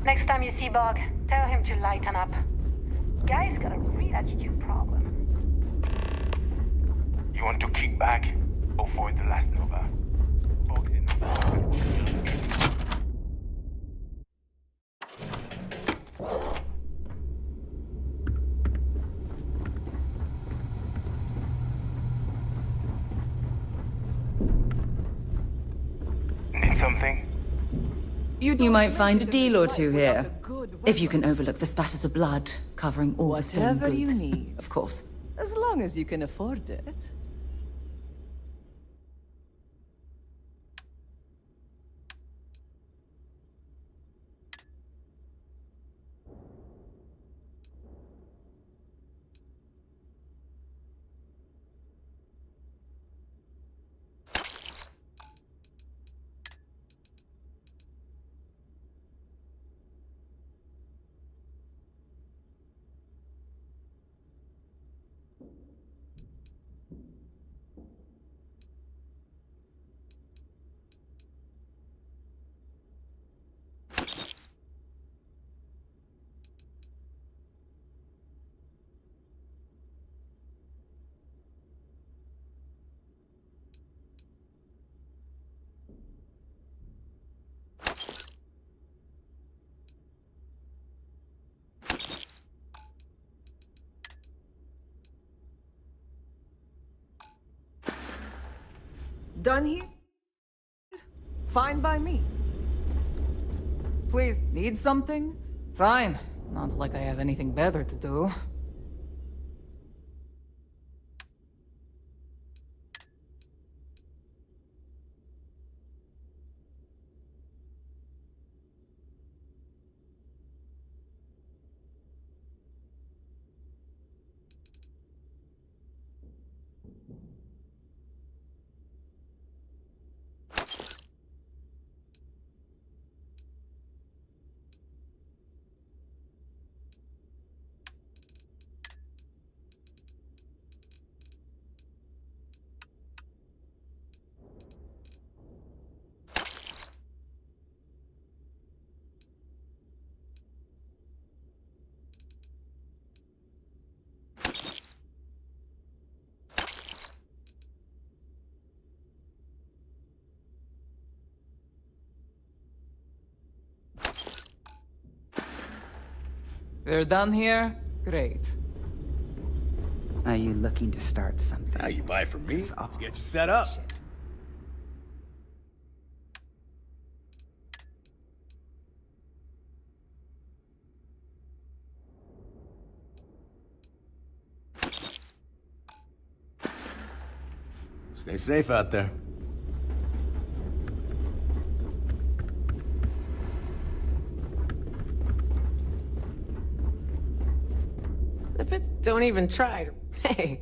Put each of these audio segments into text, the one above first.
Next time you see Bog, tell him to lighten up. Guy's got a real attitude problem. You want to kick back or avoid the last Nova? Bog's in Need something? You might find a deal or two here. If you can overlook the spatters of blood covering all the stolen Whatever goods. you need. Of course. As long as you can afford it. Done here? Fine by me. Please, need something? Fine. Not like I have anything better to do. They're done here? Great. Are you looking to start something? Now you buy from me. That's all. Let's get you set up. Stay safe out there. If it's don't even try to. Hey.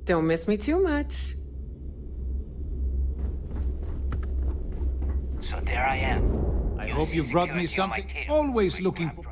Don't miss me too much. So there I am. I hope you brought me something. Always looking for...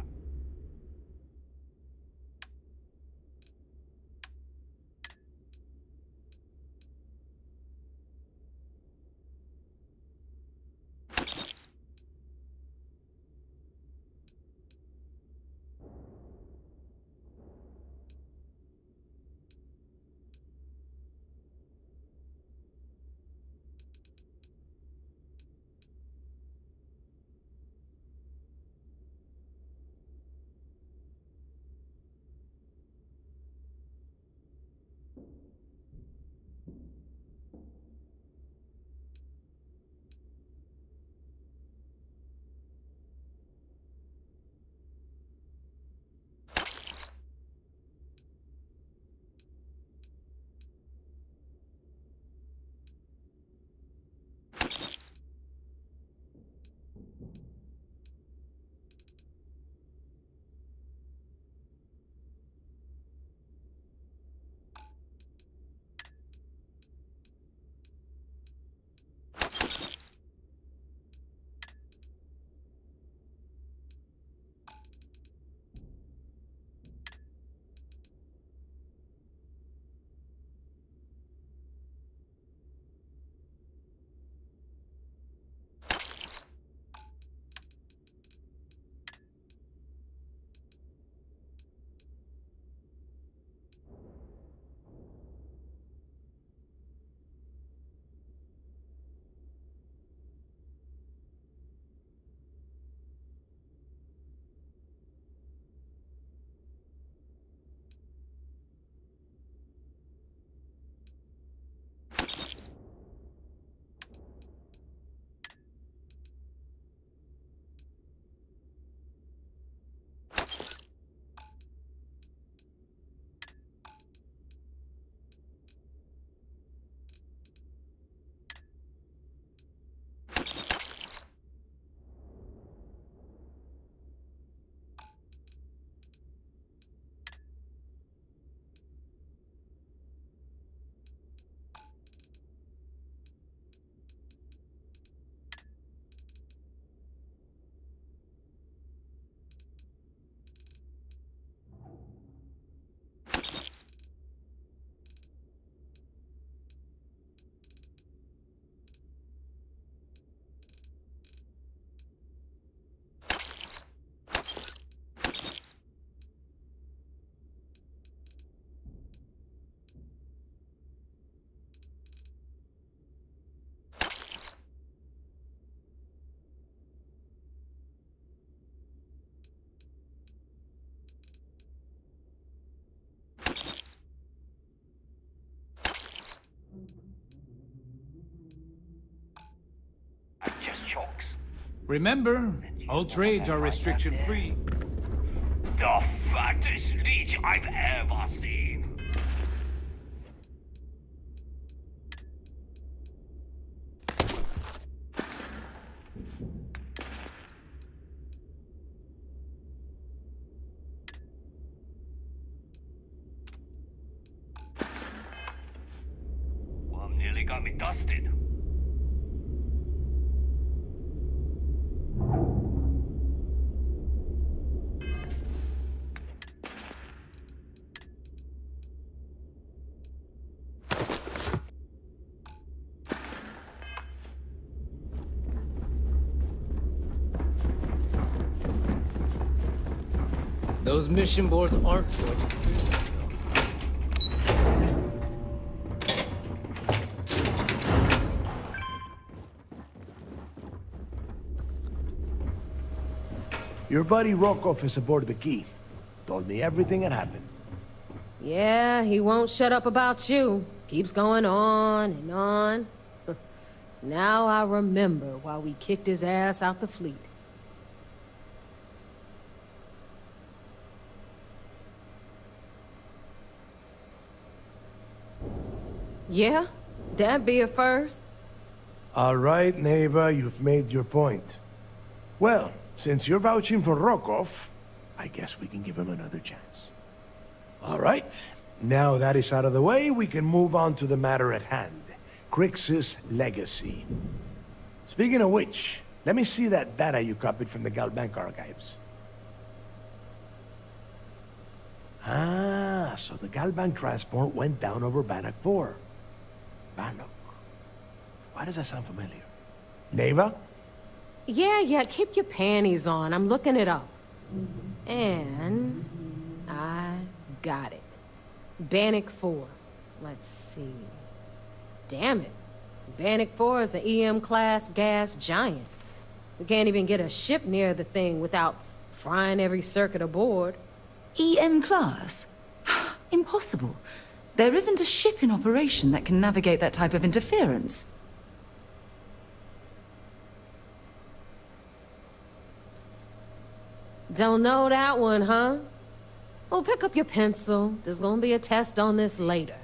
I'm just chokes. Remember, all trades are restriction-free. The fattest leech I've ever seen. Well, nearly got me dusted. Those mission boards aren't going to clear themselves. Your buddy Rokov is aboard the Key. Told me everything that happened. Yeah, he won't shut up about you. Keeps going on and on. Now I remember why we kicked his ass out the fleet. Yeah? That'd be a first. All right, neighbor, you've made your point. Well, since you're vouching for Rokov, I guess we can give him another chance. All right, Now that is out of the way, we can move on to the matter at hand. Crix's legacy. Speaking of which, let me see that data you copied from the Galbank archives. Ah, so the Galbank transport went down over Bannock 4. Bannock. Why does that sound familiar? Neva? Yeah, keep your panties on. I'm looking it up. And I got it. Bannock 4. Let's see. Damn it. Bannock 4 is an EM-class gas giant. We can't even get a ship near the thing without frying every circuit aboard. EM class? Impossible. There isn't a ship in operation that can navigate that type of interference. Don't know that one, huh? Well, pick up your pencil. There's gonna be a test on this later.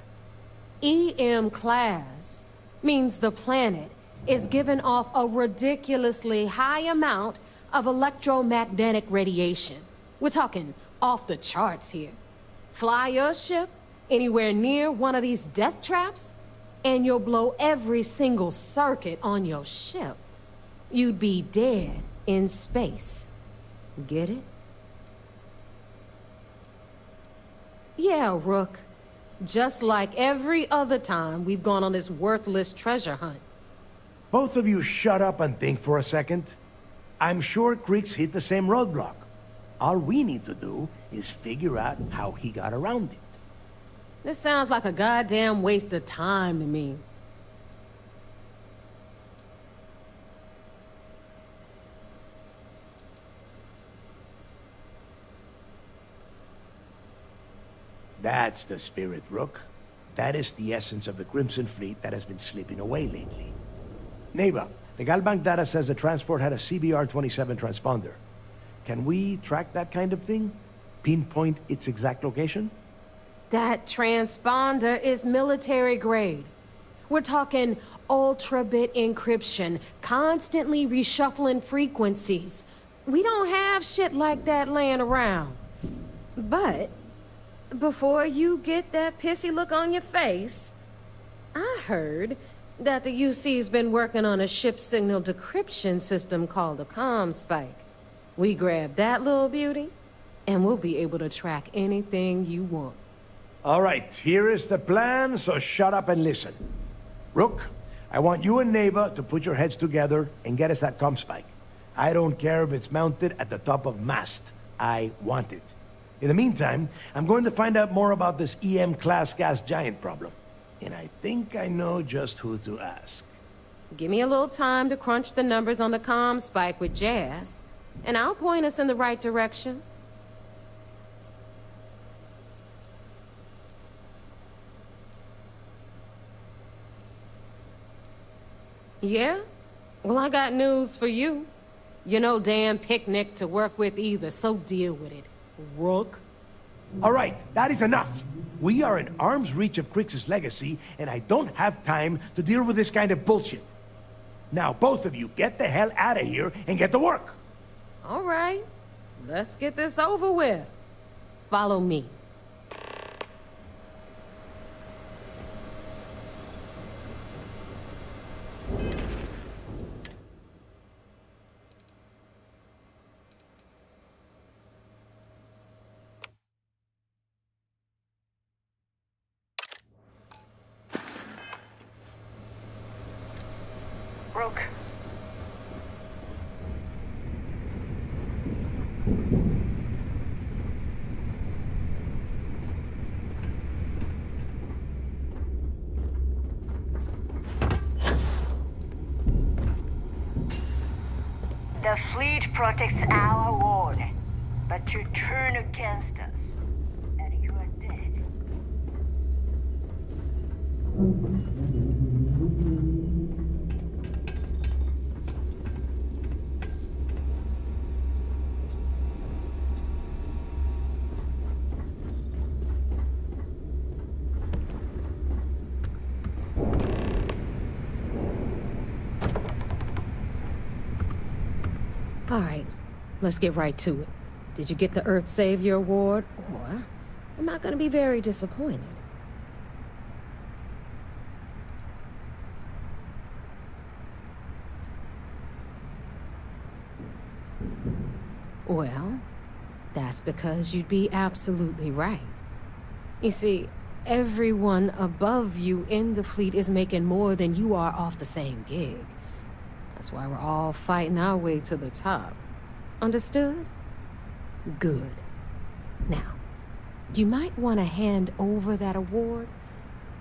EM class means the planet is giving off a ridiculously high amount of electromagnetic radiation. We're talking off the charts here. Fly your ship anywhere near one of these death traps, and you'll blow every single circuit on your ship. You'd be dead in space. Get it? Yeah, Rook. Just like every other time we've gone on this worthless treasure hunt. Both of you shut up and think for a second. I'm sure Crix hit the same roadblock. All we need to do is figure out how he got around it. This sounds like a goddamn waste of time to me. That's the spirit, Rook. That is the essence of the Crimson Fleet that has been slipping away lately. Neva, the Galbank data says the transport had a CBR-27 transponder. Can we track that kind of thing? Pinpoint its exact location? That transponder is military grade. We're talking ultra-bit encryption, constantly reshuffling frequencies. We don't have shit like that laying around. But before you get that pissy look on your face, I heard that the UC's been working on a ship signal decryption system called the CommSpike. We grab that little beauty, and we'll be able to track anything you want. All right, here is the plan, so shut up and listen. Rook, I want you and Neva to put your heads together and get us that CommSpike. I don't care if it's mounted at the top of mast. I want it. In the meantime, I'm going to find out more about this EM-class gas giant problem. And I think I know just who to ask. Give me a little time to crunch the numbers on the CommSpike with Jazz, and I'll point us in the right direction. Yeah? Well, I got news for you. You're no damn picnic to work with either, so deal with it, Rook. All right, that is enough. We are in arm's reach of Crix's legacy, and I don't have time to deal with this kind of bullshit. Now, both of you, get the hell out of here and get to work. All right, let's get this over with. Follow me. Rook. The fleet protects our ward, but you turn against us, and you are dead. All right, let's get right to it. Did you get the Earth Savior Award? Or I'm not gonna be very disappointed. Well, that's because you'd be absolutely right. You see, everyone above you in the fleet is making more than you are off the same gig. That's why we're all fighting our way to the top. Understood? Good. Now, you might want to hand over that award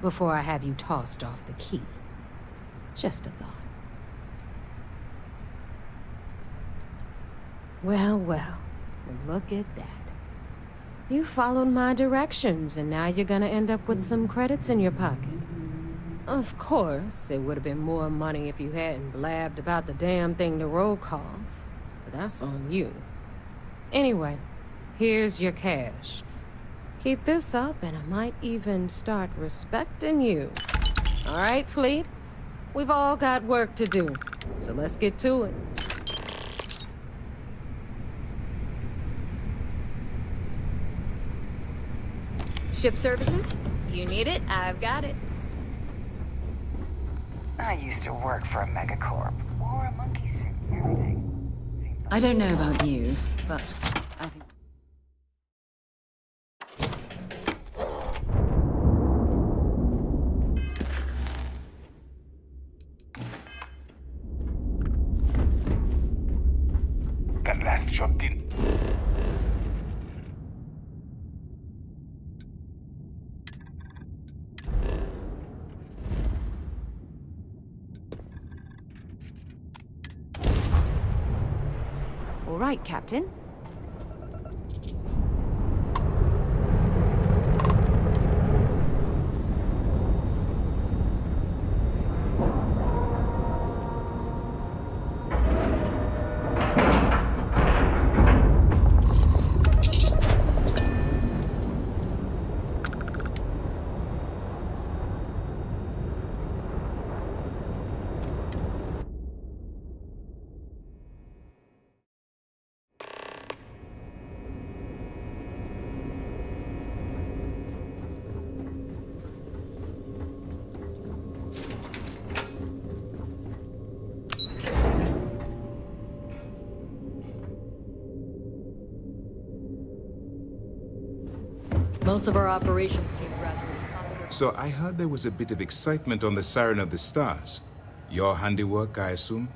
before I have you tossed off the key. Just a thought. Well, well, look at that. You followed my directions, and now you're gonna end up with some credits in your pocket. Of course, it would have been more money if you hadn't blabbed about the damn thing to roll call, but that's on you. Anyway, here's your cash. Keep this up, and I might even start respecting you. All right, Fleet? We've all got work to do, so let's get to it. Ship services? You need it, I've got it. I used to work for a megacorp. Wore a monkey suit and everything. Seems like I don't know about you, but I think... That last job didn't. All right, Captain. Most of our operations team graduated top. So I heard there was a bit of excitement on the Siren of the Stars. Your handiwork, I assume?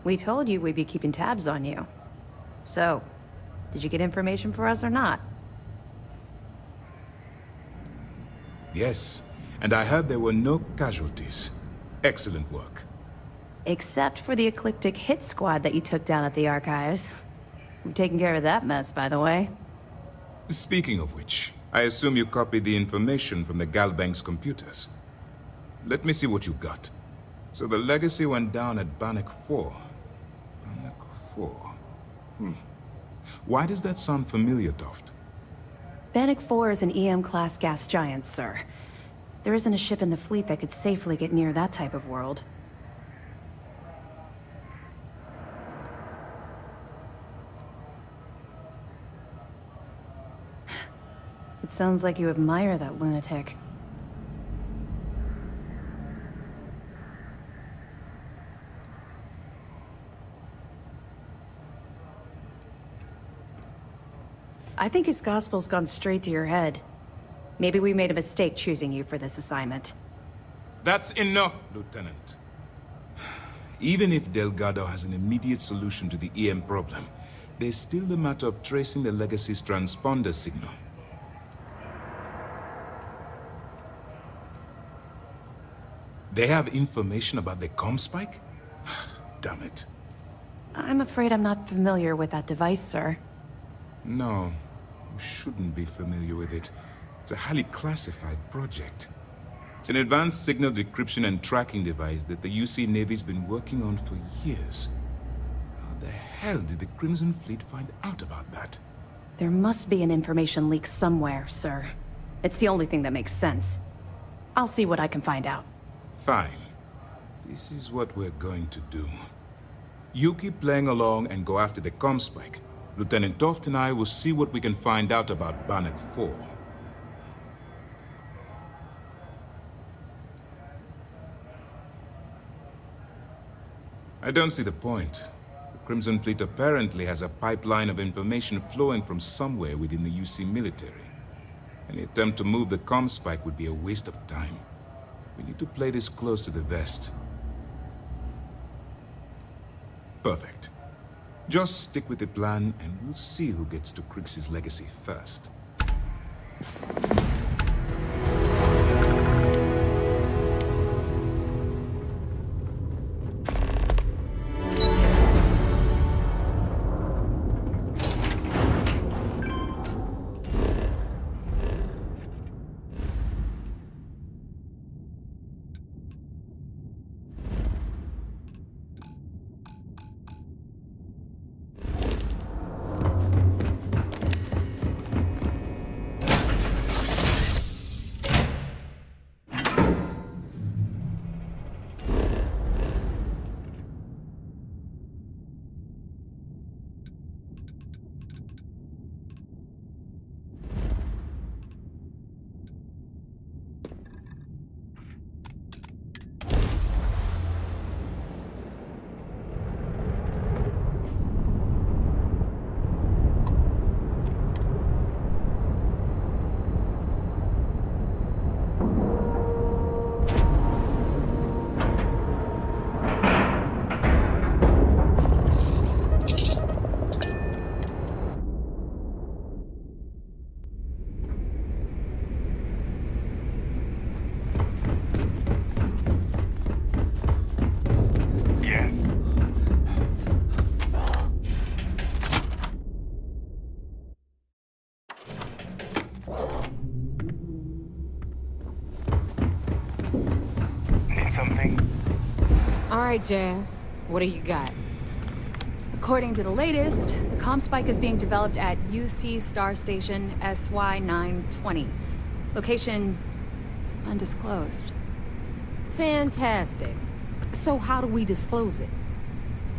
We told you we'd be keeping tabs on you. So, did you get information for us or not? Yes, and I heard there were no casualties. Excellent work. Except for the eclectic hit squad that you took down at the archives. We've taken care of that mess, by the way. Speaking of which, I assume you copied the information from the Galbank's computers. Let me see what you got. So the legacy went down at Bannock 4. Bannock 4. Why does that sound familiar, Toft? Bannock 4 is an EM-class gas giant, sir. There isn't a ship in the fleet that could safely get near that type of world. It sounds like you admire that lunatic. I think his gospel's gone straight to your head. Maybe we made a mistake choosing you for this assignment. That's enough, Lieutenant. Even if Delgado has an immediate solution to the EM problem, there's still the matter of tracing the Legacy's transponder signal. They have information about the comm spike? Damn it. I'm afraid I'm not familiar with that device, sir. No, you shouldn't be familiar with it. It's a highly classified project. It's an advanced signal decryption and tracking device that the UC Navy's been working on for years. How the hell did the Crimson Fleet find out about that? There must be an information leak somewhere, sir. It's the only thing that makes sense. I'll see what I can find out. Fine. This is what we're going to do. You keep playing along and go after the comm spike. Lieutenant Toft and I will see what we can find out about Bannock 4. I don't see the point. The Crimson Fleet apparently has a pipeline of information flowing from somewhere within the UC military. Any attempt to move the comm spike would be a waste of time. We need to play this close to the vest. Perfect. Just stick with the plan and we'll see who gets to Krix's legacy first. All right, Jazz. What do you got? According to the latest, the comm spike is being developed at UC Star Station SY-920. Location undisclosed. Fantastic. So how do we disclose it?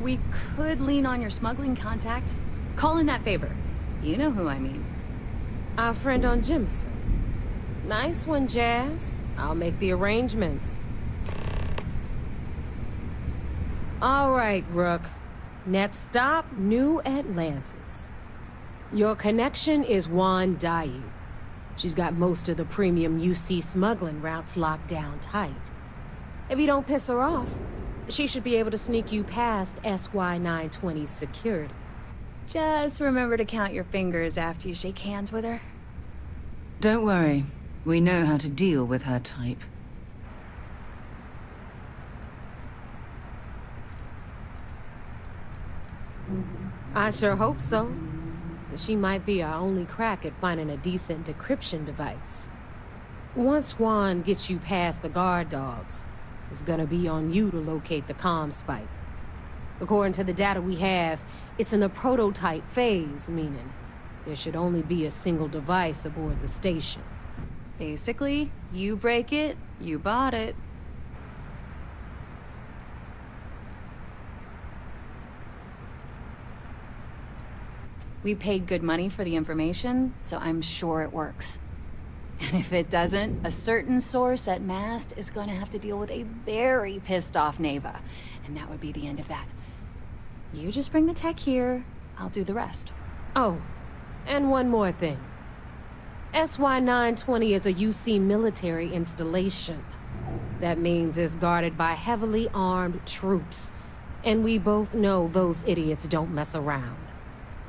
We could lean on your smuggling contact. Call in that favor. You know who I mean. Our friend on Jimson. Nice one, Jazz. I'll make the arrangements. All right, Rook. Next stop, New Atlantis. Your connection is Juan Dayu. She's got most of the premium UC smuggling routes locked down tight. If you don't piss her off, she should be able to sneak you past SY-920's security. Just remember to count your fingers after you shake hands with her. Don't worry. We know how to deal with her type. I sure hope so. 'Cause she might be our only crack at finding a decent decryption device. Once Juan gets you past the guard dogs, it's gonna be on you to locate the comm spike. According to the data we have, it's in the prototype phase, meaning there should only be a single device aboard the station. Basically, you break it, you bought it. We paid good money for the information, so I'm sure it works. And if it doesn't, a certain source at Mast is going to have to deal with a very pissed off Neva. And that would be the end of that. You just bring the tech here, I'll do the rest. Oh, and one more thing. SY-920 is a UC military installation. That means it's guarded by heavily armed troops. And we both know those idiots don't mess around.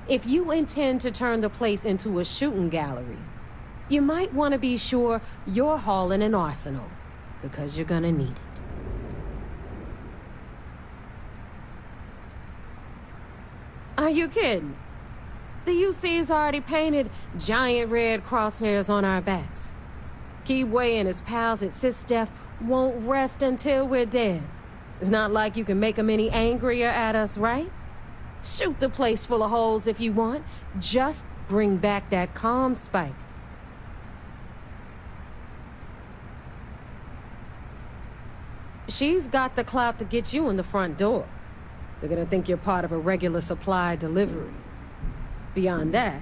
If you intend to turn the place into a shooting gallery, you might want to be sure you're hauling an arsenal, because you're gonna need it. Are you kidding? The UC's already painted giant red crosshairs on our backs. Keyway and his pals at SysDef won't rest until we're dead. It's not like you can make them any angrier at us, right? Shoot the place full of holes if you want. Just bring back that comm spike. She's got the clout to get you in the front door. They're gonna think you're part of a regular supply delivery. Beyond that,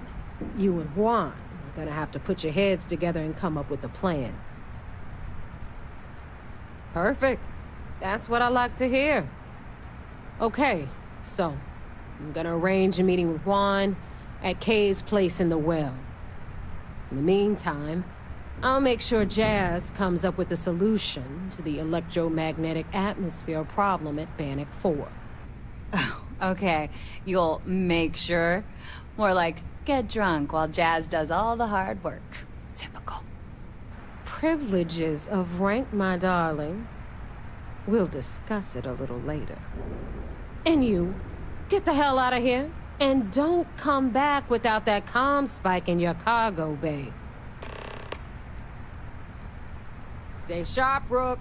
you and Juan are gonna have to put your heads together and come up with a plan. Perfect. That's what I like to hear. Okay, so I'm gonna arrange a meeting with Juan at Kay's place in the well. In the meantime, I'll make sure Jazz comes up with a solution to the electromagnetic atmosphere problem at Bannock 4. Okay, you'll make sure? More like, get drunk while Jazz does all the hard work. Typical. Privileges of rank, my darling. We'll discuss it a little later. And you, get the hell out of here. And don't come back without that comm spike in your cargo bay. Stay sharp, Rook.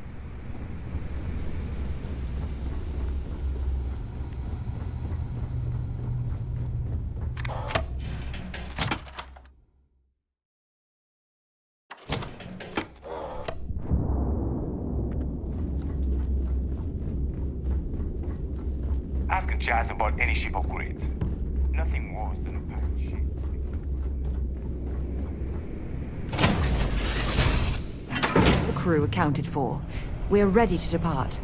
Ask Jazz about any ship upgrades. Nothing worse than a pirate ship. The crew accounted for. We're ready to depart.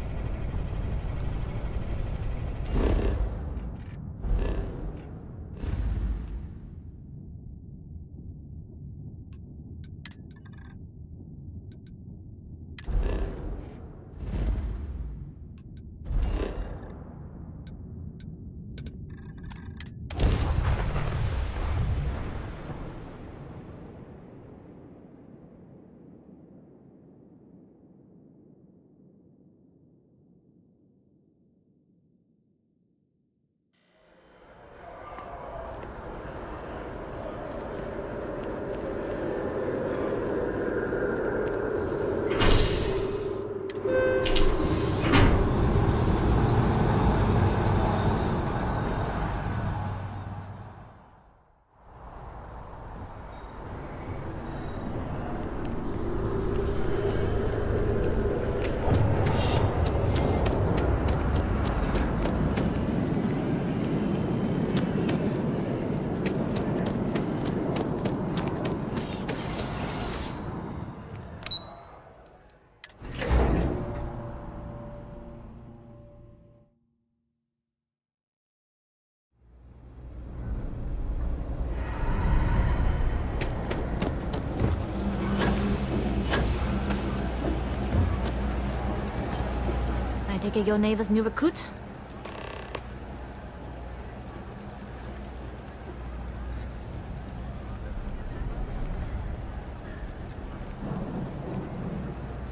I take it you're Neva's new recruit?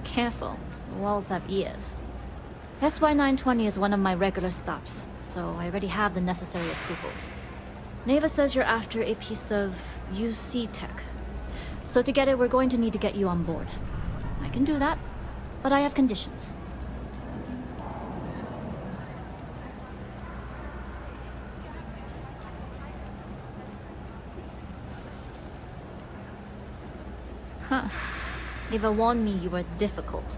Careful, the walls have ears. SY-920 is one of my regular stops, so I already have the necessary approvals. Neva says you're after a piece of UC tech. So to get it, we're going to need to get you on board. I can do that, but I have conditions. Huh. Neva warned me you were difficult.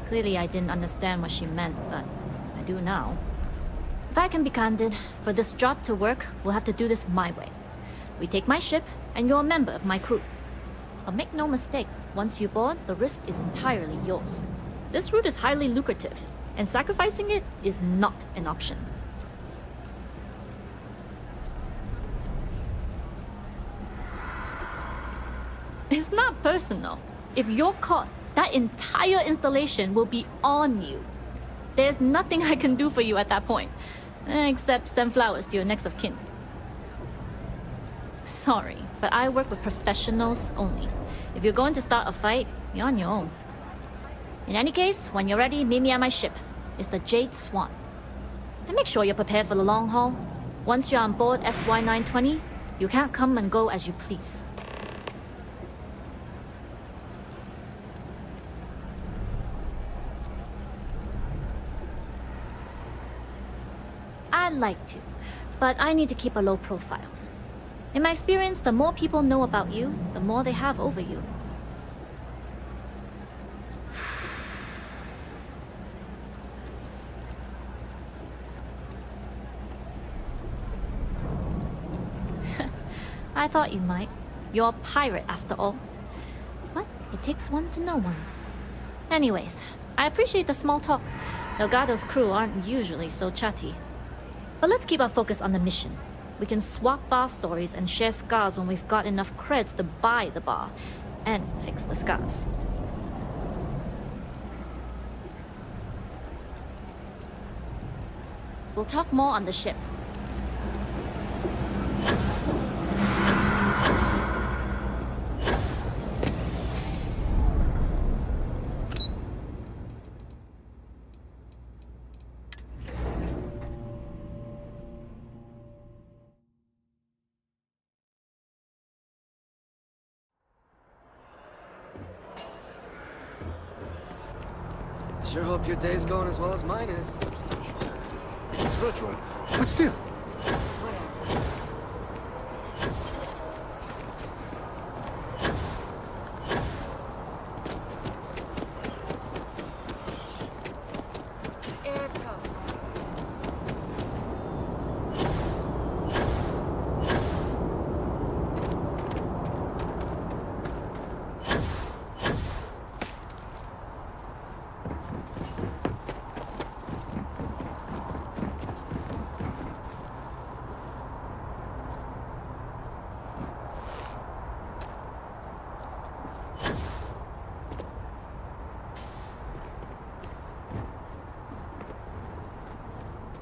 Clearly I didn't understand what she meant, but I do now. If I can be candid, for this job to work, we'll have to do this my way. We take my ship, and you're a member of my crew. But make no mistake, once you board, the risk is entirely yours. This route is highly lucrative, and sacrificing it is not an option. It's not personal. If you're caught, that entire installation will be on you. There's nothing I can do for you at that point, except send flowers to your next of kin. Sorry, but I work with professionals only. If you're going to start a fight, you're on your own. In any case, when you're ready, meet me at my ship. It's the Jade Swan. And make sure you're prepared for the long haul. Once you're on board SY-920, you can't come and go as you please. I'd like to, but I need to keep a low profile. In my experience, the more people know about you, the more they have over you. I thought you might. You're a pirate after all. But it takes one to know one. Anyways, I appreciate the small talk. Delgado's crew aren't usually so chatty. But let's keep our focus on the mission. We can swap bar stories and share scars when we've got enough creds to buy the bar and fix the scars. We'll talk more on the ship. Sure hope your day's going as well as mine is. It's virtual. But still.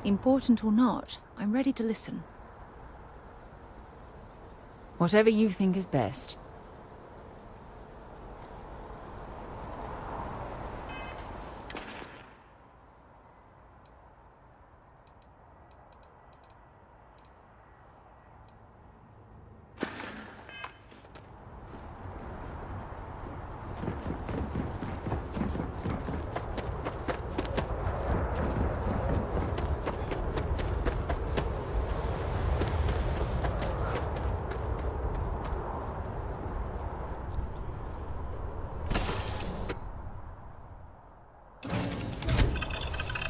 Important or not, I'm ready to listen. Whatever you think is best.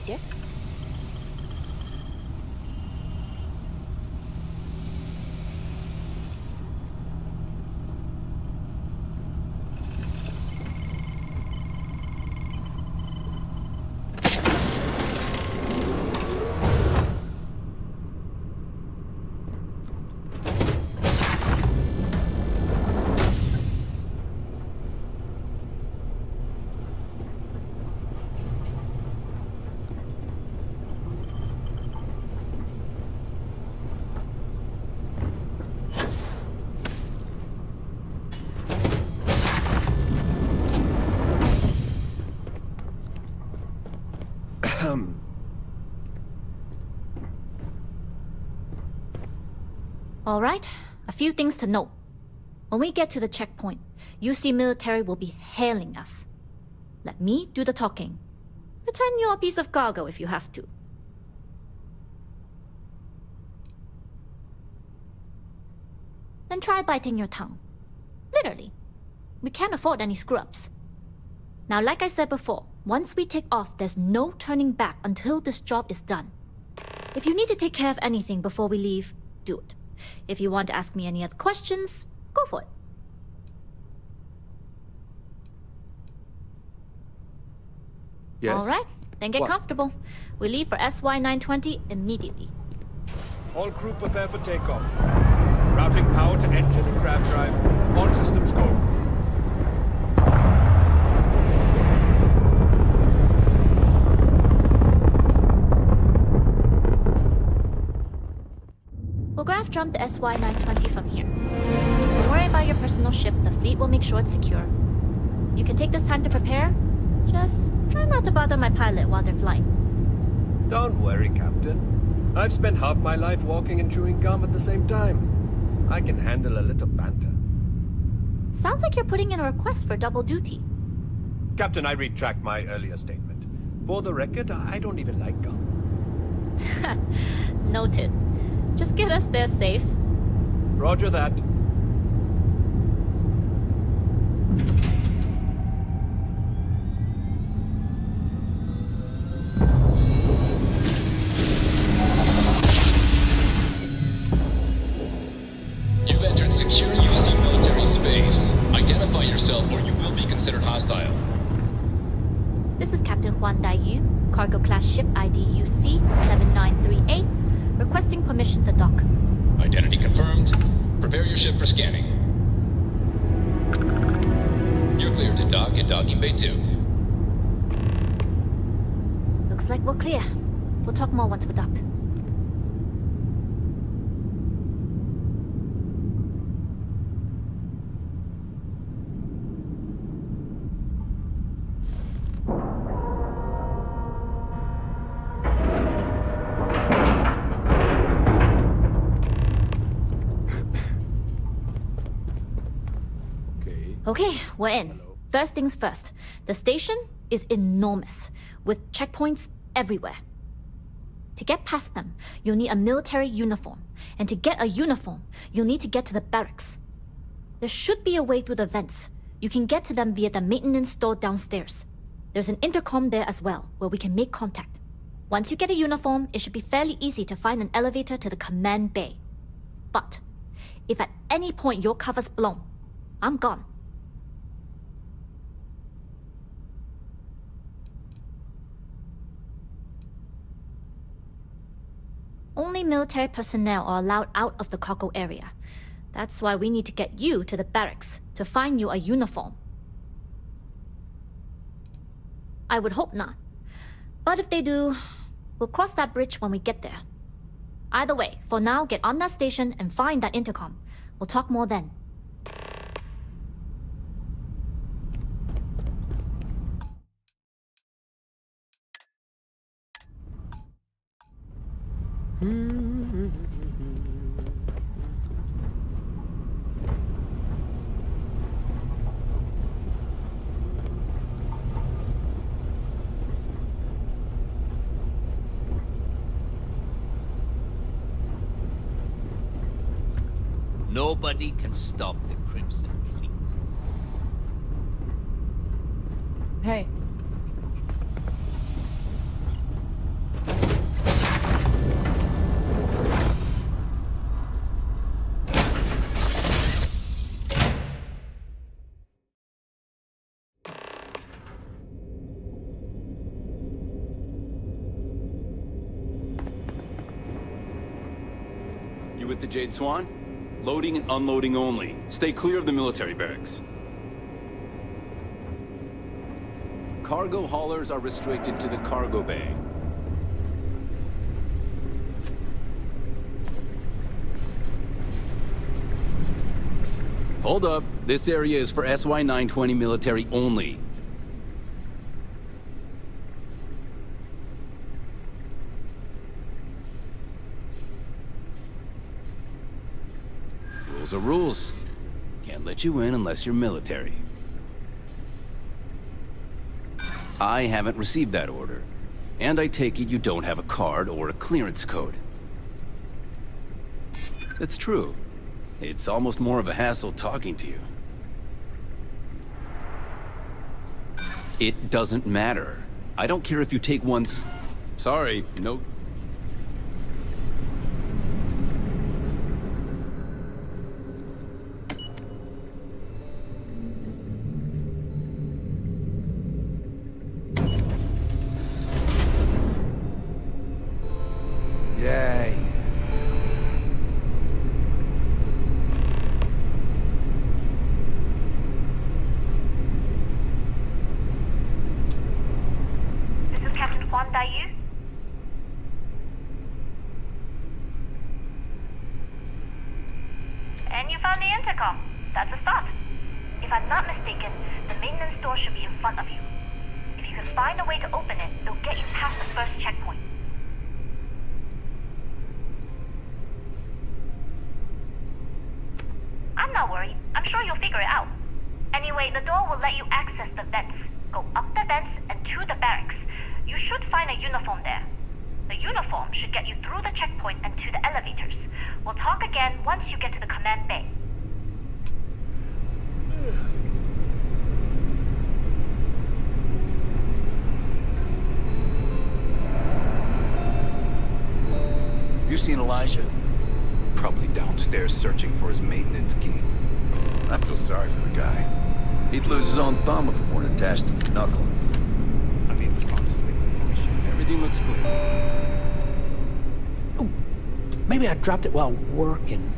Yes? All right, a few things to note. When we get to the checkpoint, UC military will be hailing us. Let me do the talking. Pretend you're a piece of cargo if you have to. Then try biting your tongue. Literally. We can't afford any screw-ups. Now, like I said before, once we take off, there's no turning back until this job is done. If you need to take care of anything before we leave, do it. If you want to ask me any other questions, go for it. Yes? All right, then get What? comfortable. We leave for SY-920 immediately. All crew prepare for takeoff. Routing power to engine and grab drive. All systems go. We'll graph jump the SY-920 from here. Don't worry about your personal ship. The fleet will make sure it's secure. You can take this time to prepare. Just try not to bother my pilot while they're flying. Don't worry, Captain. I've spent half my life walking and chewing gum at the same time. I can handle a little banter. Sounds like you're putting in a request for double duty. Captain, I retract my earlier statement. For the record, I don't even like gum. Noted. Just get us there safe. Roger that. You've entered talk more once we're docked. Okay, we're in. First things first. The station is enormous, with checkpoints everywhere. To get past them, you'll need a military uniform. And to get a uniform, you'll need to get to the barracks. There should be a way through the vents. You can get to them via the maintenance store downstairs. There's an intercom there as well, where we can make contact. Once you get a uniform, it should be fairly easy to find an elevator to the command bay. But, if at any point your cover's blown, I'm gone. Only military personnel are allowed out of the cargo area. That's why we need to get you to the barracks to find you a uniform. I would hope not. But if they do, we'll cross that bridge when we get there. Either way, for now, get on that station and find that intercom. We'll talk more then. Nobody can stop the Crimson Fleet. Hey. You with the Jade Swan? Loading and unloading only. Stay clear of the military barracks. Cargo haulers are restricted to the cargo bay. Hold up. This area is for SY-920 military only. Rules are rules. Can't let you in unless you're military. I haven't received that order. And I take it you don't have a card or a clearance code. That's true. It's almost more of a hassle talking to you. It doesn't matter. I don't care if you take one's... Sorry, no... Yay. This is Captain Huan Daiyu. And you found the intercom. That's a start. If I'm not mistaken, the maintenance door should be in front of you. If you can find a way to open it, it'll get you past the first checkpoint. I'm not worried. I'm sure you'll figure it out. Anyway, the door will let you access the vents. Go up the vents and to the barracks. You should find a uniform there. The uniform should get you through the checkpoint and to the elevators. We'll talk again once you get to the command bay. You seen Elijah? Probably downstairs searching for his maintenance key. I feel sorry for the guy. He'd lose his own thumb if it weren't attached to the knuckle. I mean, honestly, everything looks clear. Oh, maybe I dropped it while working.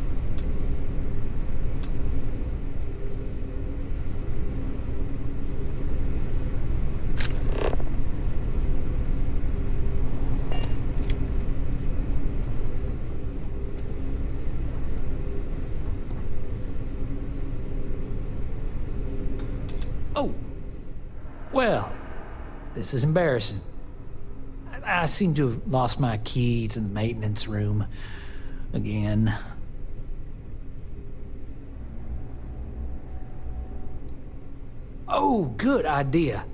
Oh! Well, this is embarrassing. I seem to have lost my key to the maintenance room again. Oh, good idea.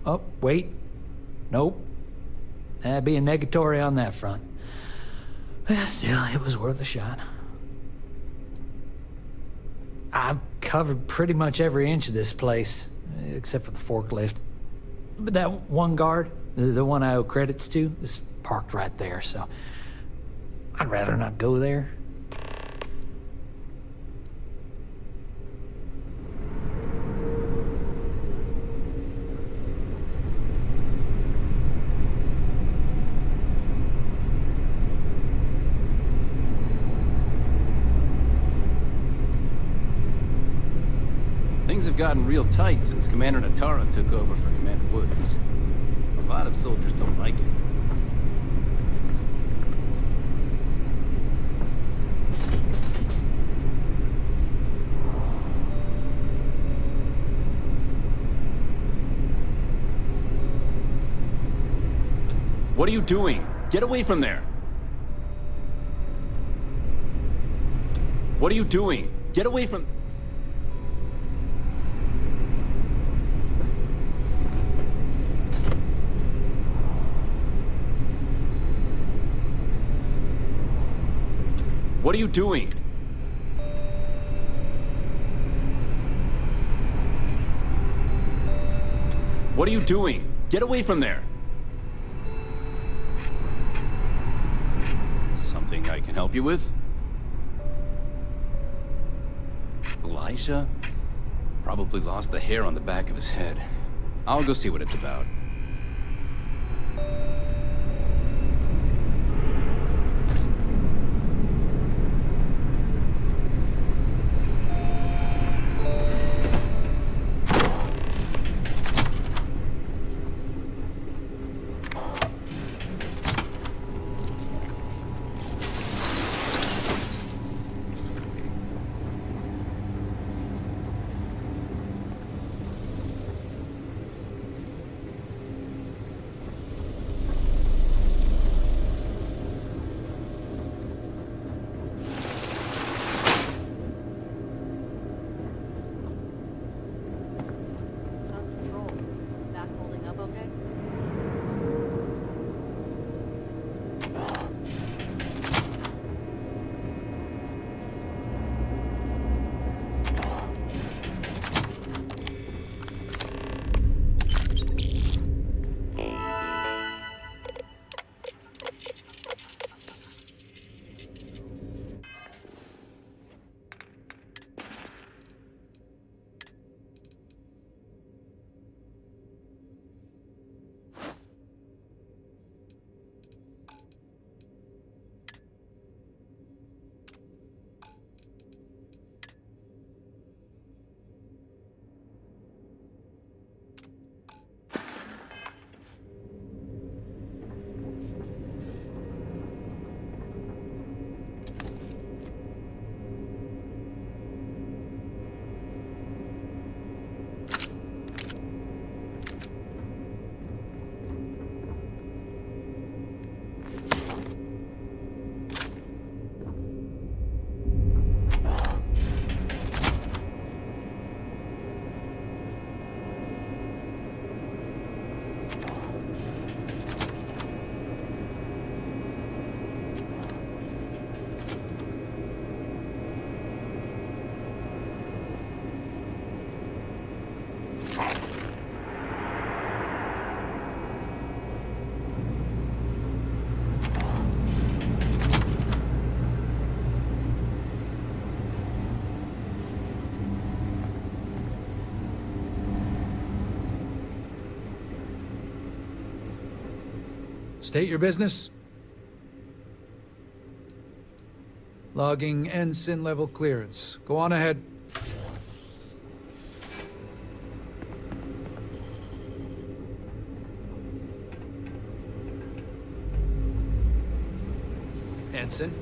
Oh, wait. Nope. That'd be a negatory on that front. But still, it was worth a shot. I've covered pretty much every inch of this place, except for the forklift. But that one guard, the one I owe credits to, is parked right there, so I'd rather not go there. Things have gotten real tight since Commander Natara took over for Commander Woods. A lot of soldiers don't like it. What are you doing? Get away from there! What are you doing? Get away from... What are you doing? What are you doing? Get away from there! Something I can help you with? Elijah? Probably lost the hair on the back of his head. I'll go see what it's about. State your business. Logging ensign level clearance. Go on ahead. Ensign.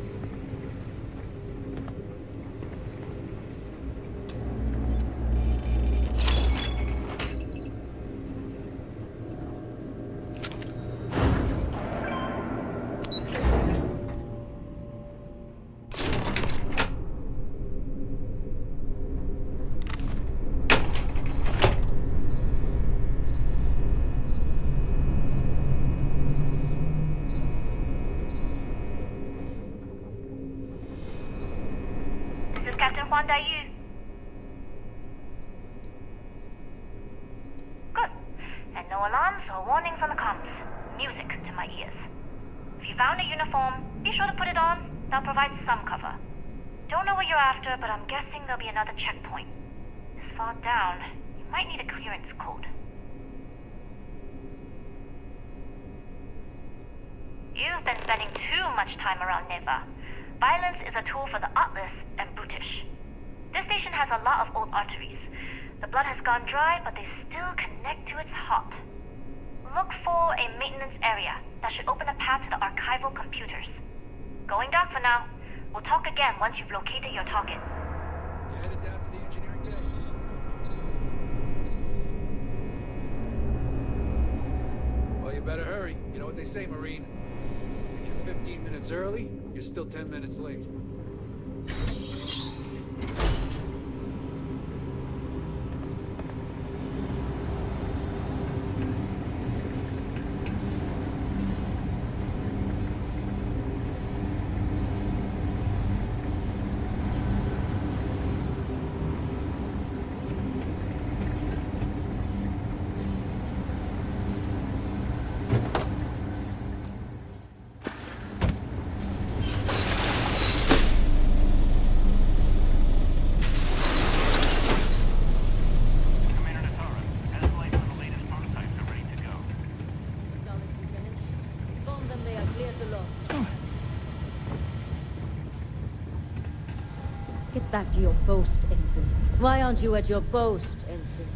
Captain Huan Daiyu. Good. And no alarms or warnings on the comms. Music to my ears. If you found a uniform, be sure to put it on. That'll provide some cover. Don't know what you're after, but I'm guessing there'll be another checkpoint. This far down, you might need a clearance code. You've been spending too much time around Neva. Violence is a tool for the artless and brutish. This station has a lot of old arteries. The blood has gone dry, but they still connect to its heart. Look for a maintenance area that should open a path to the archival computers. Going dark for now. We'll talk again once you've located your target. You headed down to the engineering bay. Well, you better hurry. You know what they say, Marine. If you're 15 minutes early, you're still 10 minutes late. Get back to your post, Ensign. Why aren't you at your post, Ensign?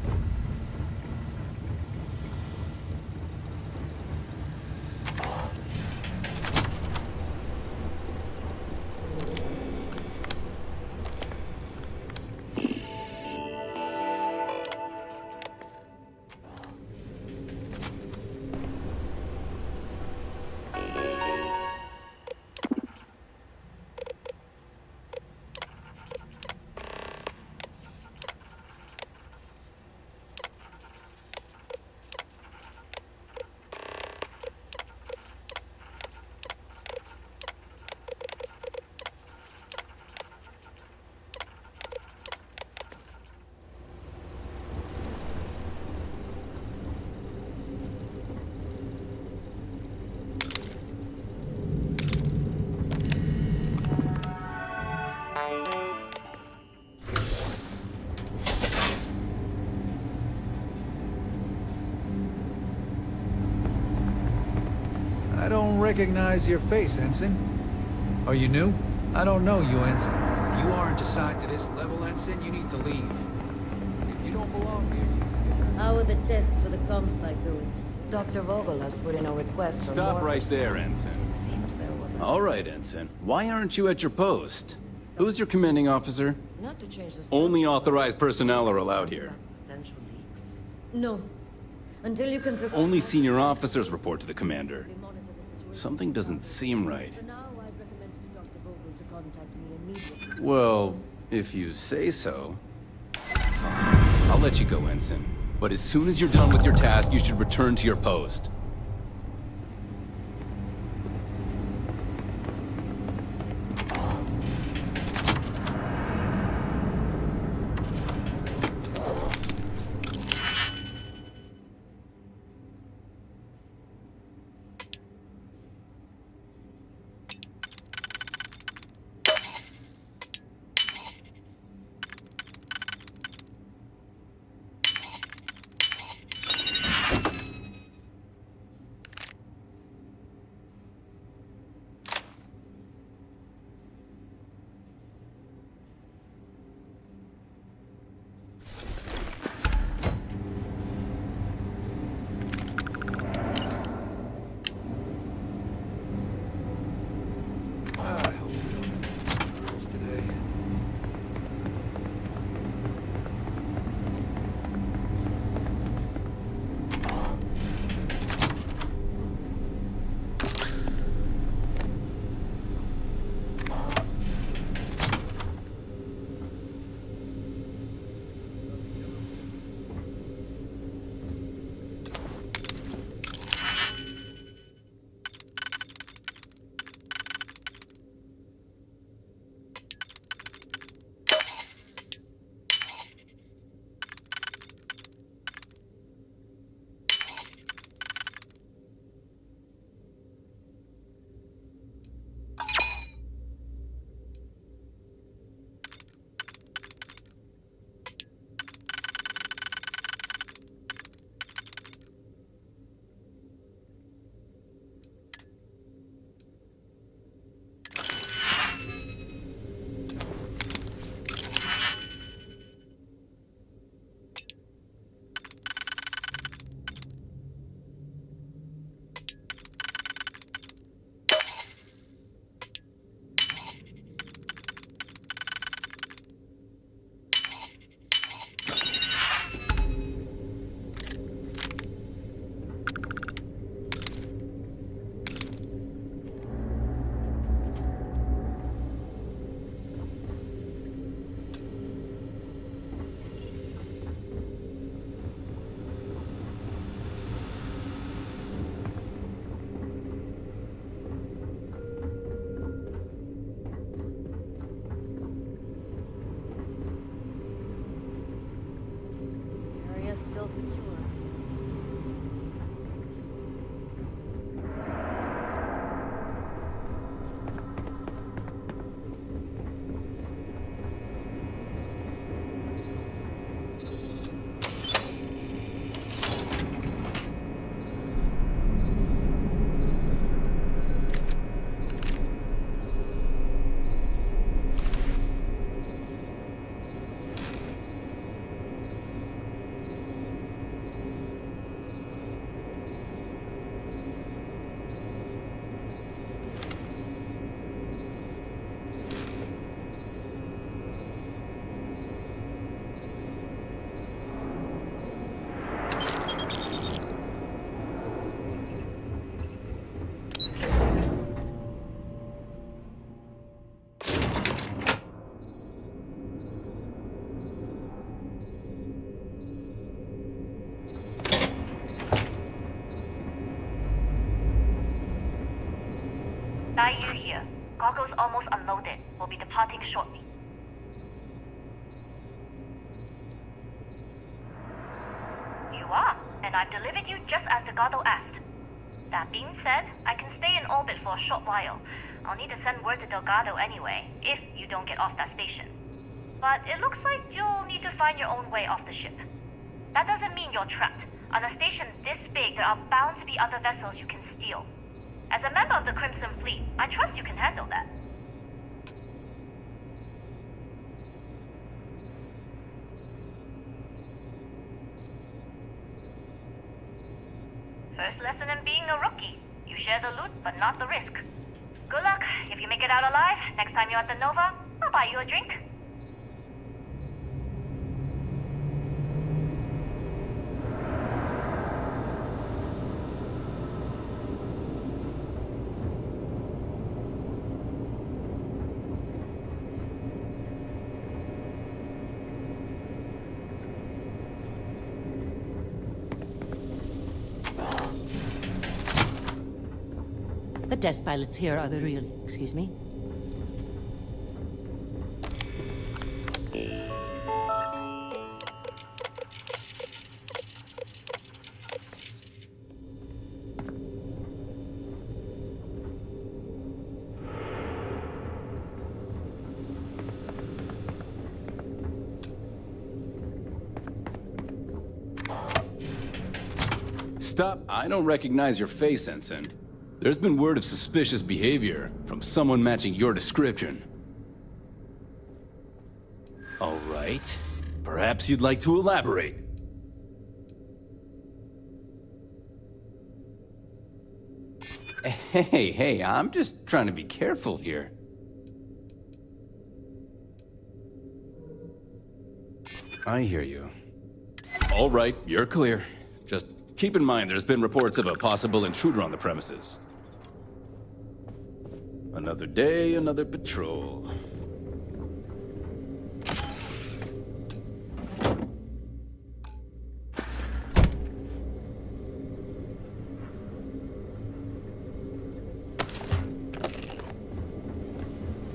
I don't recognize your face, Ensign. Are you new? I don't know you, Ensign. If you aren't assigned to this level, Ensign, you need to leave. If you don't belong here, you... How are the tests for the comm spike going? Dr. Vogel has put in a request for Stop more right there, Ensign. It seems there was All right, Ensign. Why aren't you at your post? Who's your commanding officer? Not to change the Only authorized personnel are allowed here. potential leaks. No. Until you can... Only senior officers report to the commander. Something doesn't seem right. For now, I'd recommend it to Dr. Vogel to contact me immediately. Well, if you say so. Fine. I'll let you go, Ensign. But as soon as you're done with your task, you should return to your post. cargo's almost unloaded. We'll be departing shortly. You are, and I've delivered you just as Delgado asked. That being said, I can stay in orbit for a short while. I'll need to send word to Delgado anyway, if you don't get off that station. But it looks like you'll need to find your own way off the ship. That doesn't mean you're trapped. On a station this big, there are bound to be other vessels you can steal. As a member of the Crimson Fleet, I trust you can handle that. First lesson in being a rookie. You share the loot, but not the risk. Good luck. If you make it out alive, next time you're at the Nova, I'll buy you a drink. The test pilots here are the real... Excuse me? Stop. I don't recognize your face, Ensign. There's been word of suspicious behavior from someone matching your description. All right. Perhaps you'd like to elaborate. Hey, I'm just trying to be careful here. I hear you. All right, you're clear. Just keep in mind there's been reports of a possible intruder on the premises. Another day, another patrol.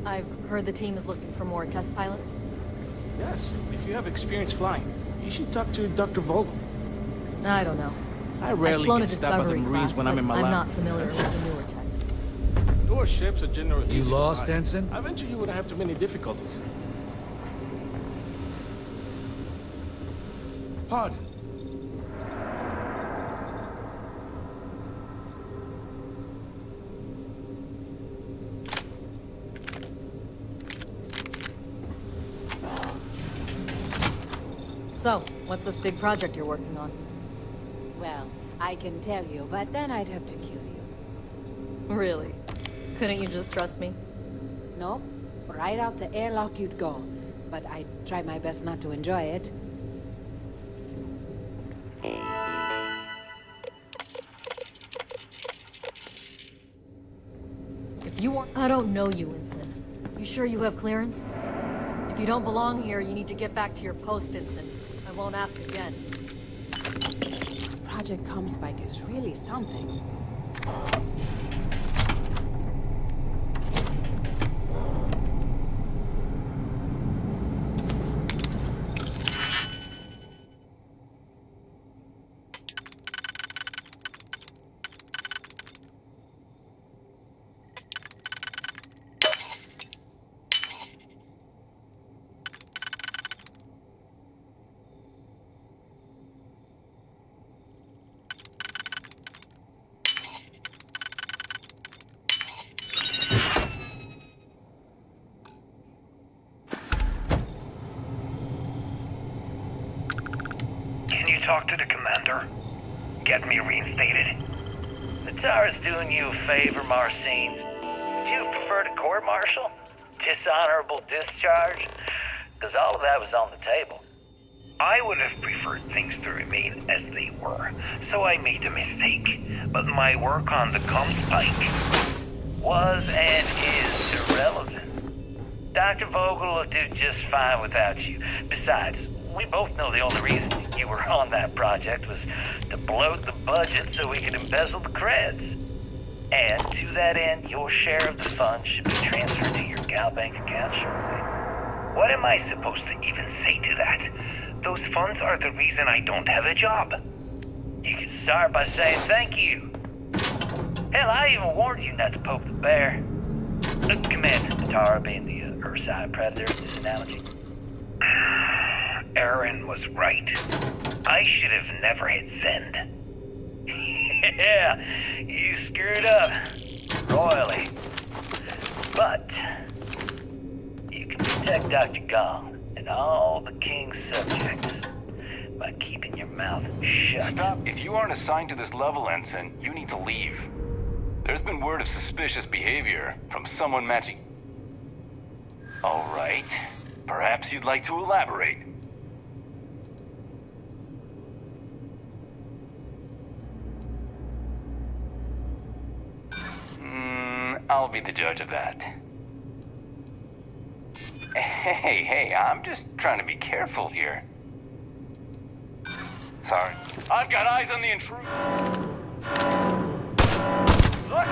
I've heard the team is looking for more test pilots. Yes, if you have experience flying, you should talk to Dr. Vogel. I don't know. I rarely I've flown a get stopped by the Discovery Marines class, when I'm in my but I'm lab. not familiar with the newer tech. Newer ships are generally You easier to lost, fly. Ensign? I venture you wouldn't have too many difficulties. Pardon. So, what's this big project you're working on? Well, I can tell you, but then I'd have to kill you. Really? Couldn't you just trust me? No, right out the airlock you'd go. But I'd try my best not to enjoy it. If you want... I don't know you, Ensign. You sure you have clearance? If you don't belong here, you need to get back to your post, Ensign. I won't ask again. Project Comspike is really something. Talk to the commander. Get me reinstated. The Tsar's doing you a favor, Marcine. Do you prefer to court-martial? Dishonorable discharge? Because all of that was on the table. I would have preferred things to remain as they were, so I made a mistake. But my work on the Comspike was and is irrelevant. Dr. Vogel will do just fine without you. Besides, we both know the only reason you were on that project was to bloat the budget so we could embezzle the creds. And to that end, your share of the funds should be transferred to your Gal Bank account shortly. What am I supposed to even say to that? Those funds are the reason I don't have a job. You can start by saying thank you. Hell, I even warned you not to poke the bear. Commander, the Tara being the Ursine Predator in this analogy. Aaron was right. I should have never hit send. Yeah, you screwed up. Royally. But you can protect Dr. Gong and all the King's subjects by keeping your mouth shut. Stop. If you aren't assigned to this level, Ensign, you need to leave. There's been word of suspicious behavior from someone matching... All right. Perhaps you'd like to elaborate. I'll be the judge of that. Hey, I'm just trying to be careful here. Sorry. I've got eyes on the intruder. Look!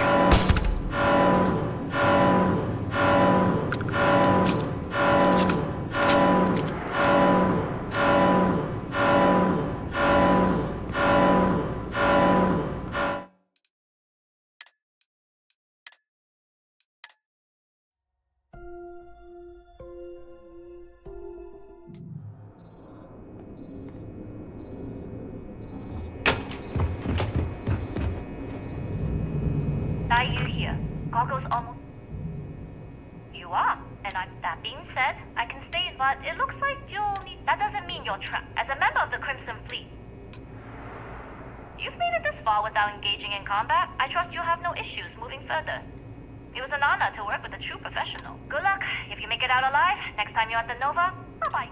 Are you here? Goggles almost... You are. And that being said, I can stay, but it looks like you'll need... That doesn't mean you're trapped. As a member of the Crimson Fleet, you've made it this far without engaging in combat. I trust you'll have no issues moving further. It was an honor to work with a true professional. Good luck. If you make it out alive, next time you're at the Nova, bye-bye.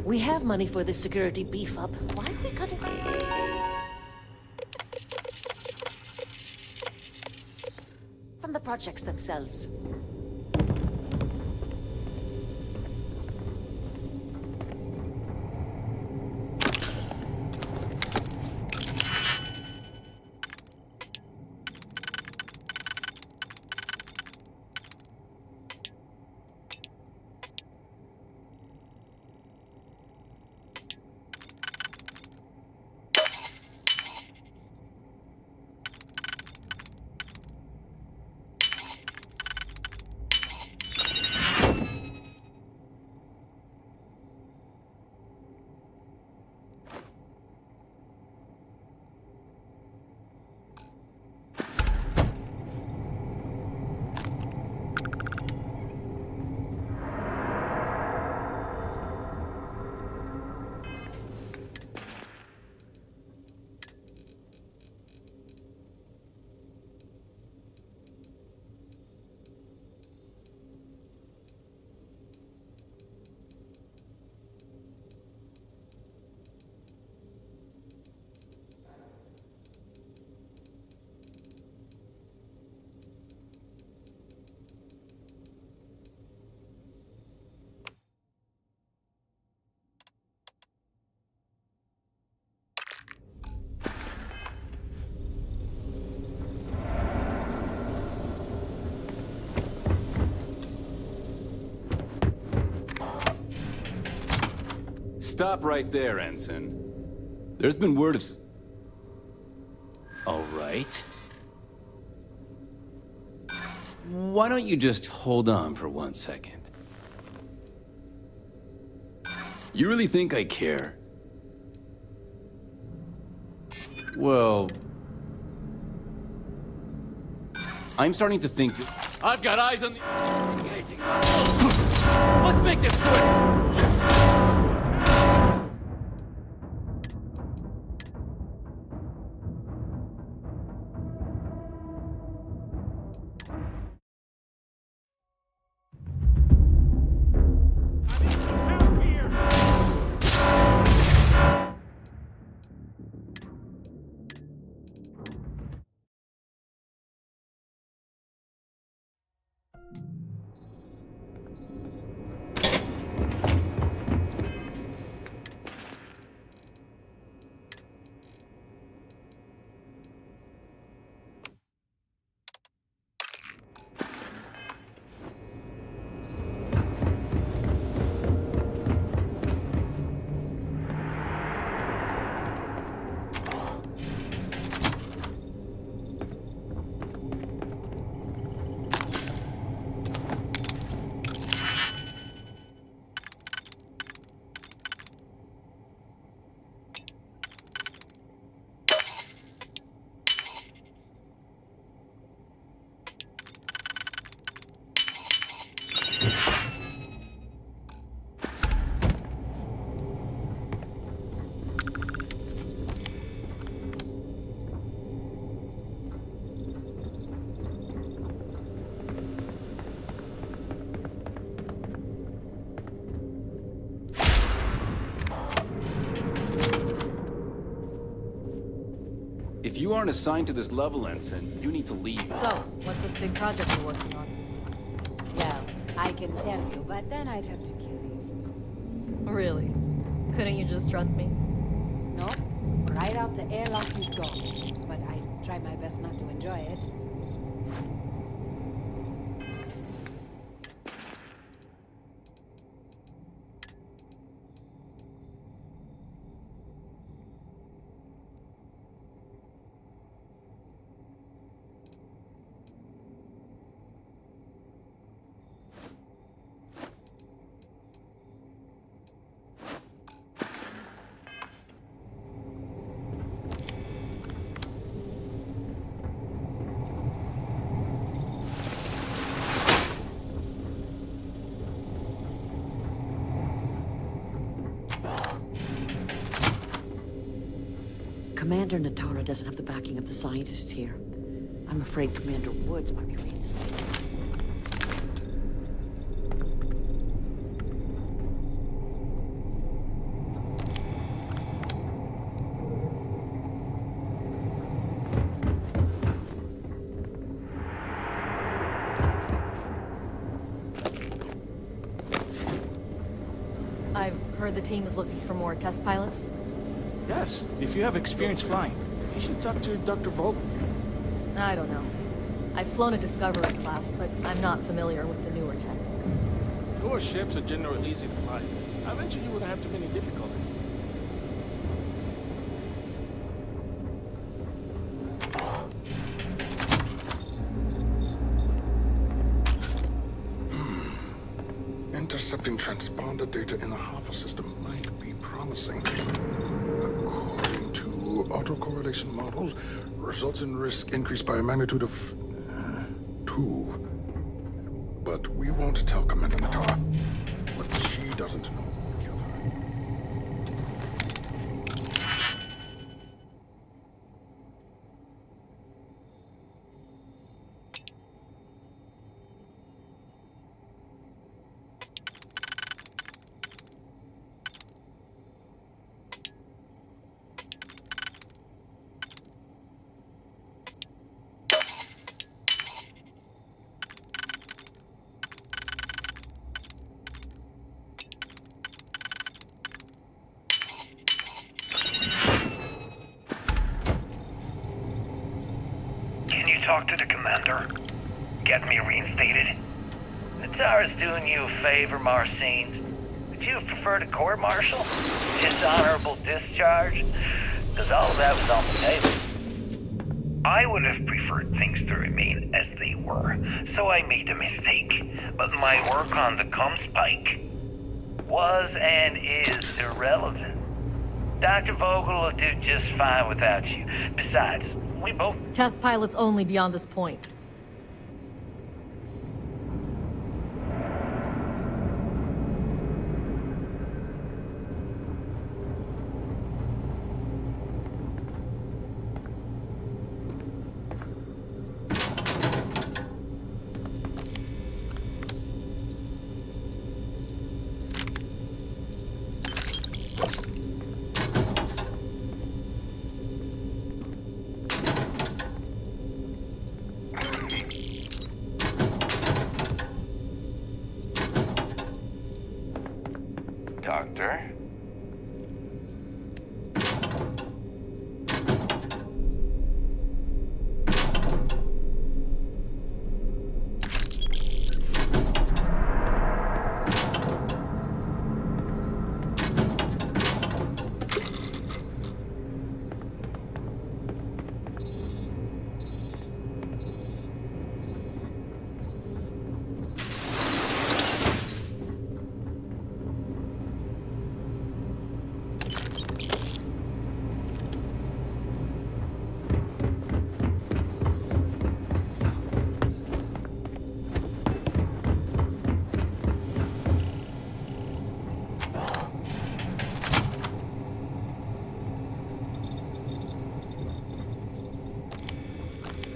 We have money for the security beef up. Why don't we cut it? From the projects themselves. Stop right there, Ensign. There's been word of... All right. Why don't you just hold on for 1 second? You really think I care? Well, I'm starting to think that I've got eyes on the... Let's make this quick! If you aren't assigned to this level, Ensign, you need to leave. So, what's this big project you're working on? Well, I can tell you, but then I'd have to kill you. Really? Couldn't you just trust me? No, right out the airlock you go. But I try my best not to enjoy it. Commander Natara doesn't have the backing of the scientists here. I'm afraid Commander Woods might be reinstated. I've heard the team is looking for more test pilots. Yes, if you have experience flying, you should talk to Dr. Vogel. I don't know. I've flown a Discovery class, but I'm not familiar with the newer tech. Newer ships are generally easy to fly. I venture you wouldn't have too many difficulties. Intercepting transponder data in the Alpha system might be promising. According to autocorrelation models, results in risk increased by a magnitude of 2. But we won't tell Commander Natara. What she doesn't know will kill her. Talk to the commander. Get me reinstated. Natara's doing you a favor, Marcines. Would you have preferred a court-martial? Dishonorable discharge? Because all of that was on the table. I would have preferred things to remain as they were, so I made a mistake. But my work on the Comspike was and is irrelevant. Dr. Vogel will do just fine without you. Besides, we both... Test pilots only beyond this point. Doctor?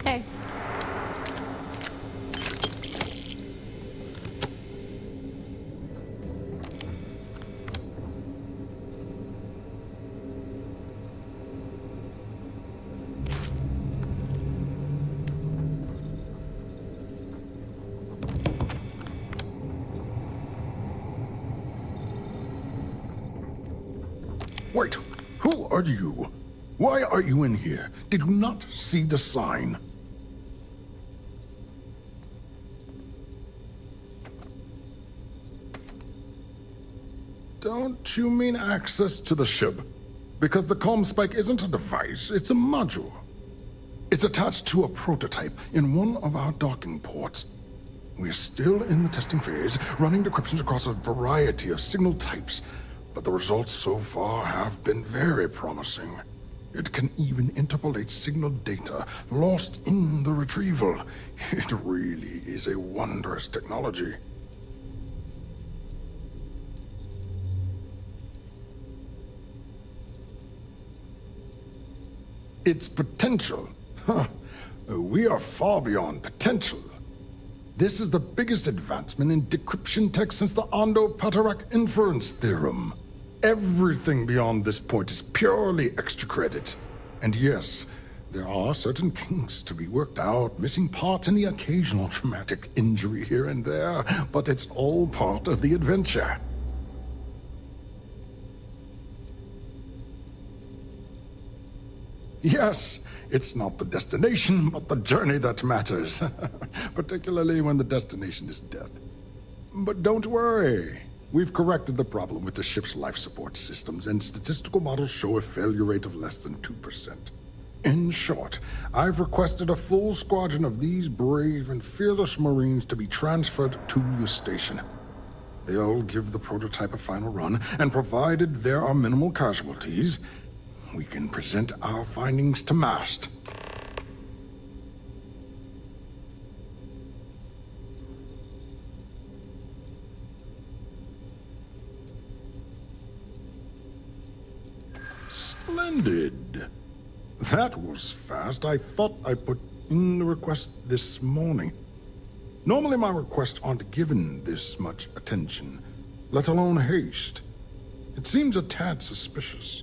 Hey. Wait, who are you? Why are you in here? Did you not see the sign? Don't you mean access to the ship? Because the Comspike isn't a device, it's a module. It's attached to a prototype in one of our docking ports. We're still in the testing phase, running decryptions across a variety of signal types, but the results so far have been very promising. It can even interpolate signal data lost in the retrieval. It really is a wondrous technology. Its potential? Huh. We are far beyond potential. This is the biggest advancement in decryption tech since the Ondo-Patarak inference theorem. Everything beyond this point is purely extra credit. And yes, there are certain kinks to be worked out, missing parts and the occasional traumatic injury here and there, but it's all part of the adventure. Yes, it's not the destination, but the journey that matters. Particularly when the destination is death. But don't worry. We've corrected the problem with the ship's life support systems, and statistical models show a failure rate of less than 2%. In short, I've requested a full squadron of these brave and fearless Marines to be transferred to the station. They'll give the prototype a final run, and provided there are minimal casualties, we can present our findings to MAST. Splendid. That was fast. I thought I put in the request this morning. Normally my requests aren't given this much attention, let alone haste. It seems a tad suspicious.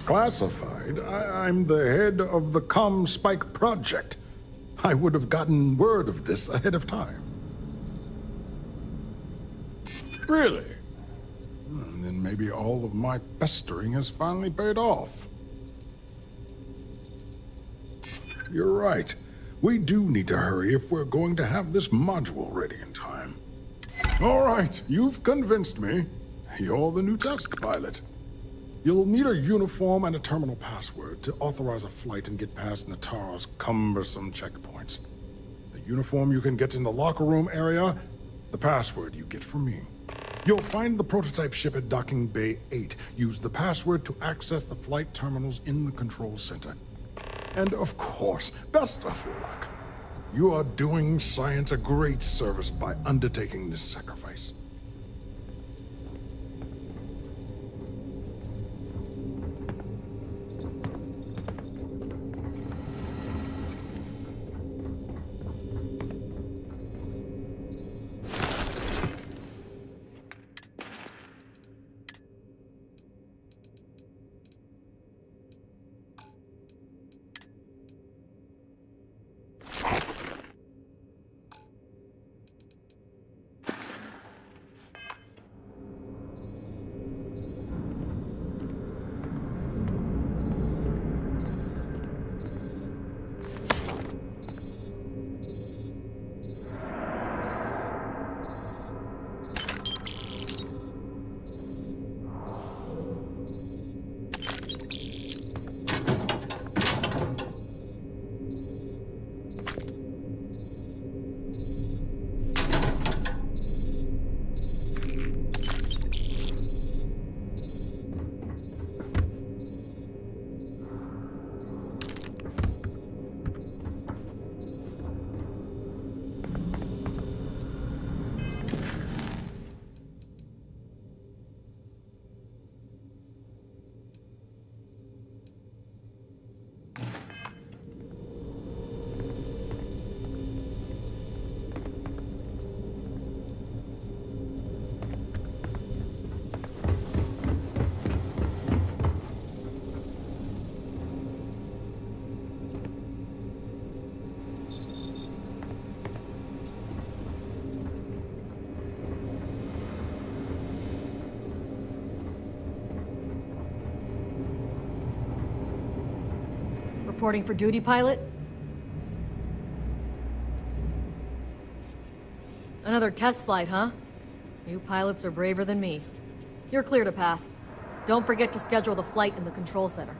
Classified? I'm the head of the Comspike project. I would have gotten word of this ahead of time. Really? And then maybe all of my pestering has finally paid off. You're right. We do need to hurry if we're going to have this module ready in time. All right, you've convinced me. You're the new test pilot. You'll need a uniform and a terminal password to authorize a flight and get past Natara's cumbersome checkpoints. The uniform you can get in the locker room area, the password you get from me. You'll find the prototype ship at Docking Bay 8. Use the password to access the flight terminals in the control center. And of course, best of luck. You are doing science a great service by undertaking this sacrifice. Reporting for duty, pilot? Another test flight, huh? You pilots are braver than me. You're clear to pass. Don't forget to schedule the flight in the control center.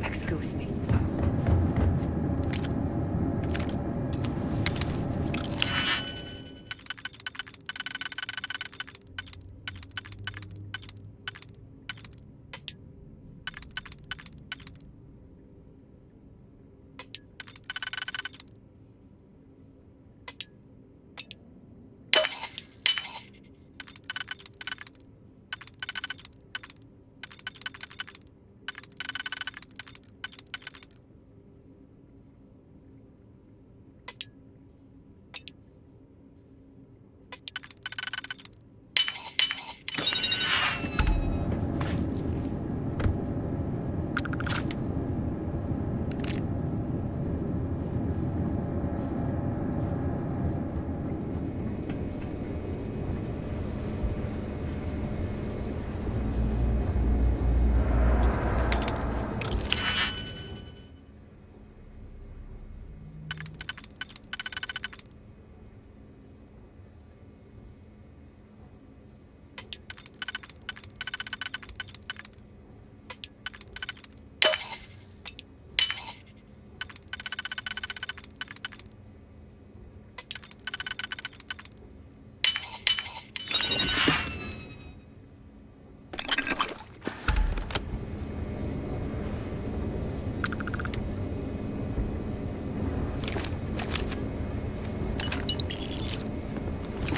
Excuse me.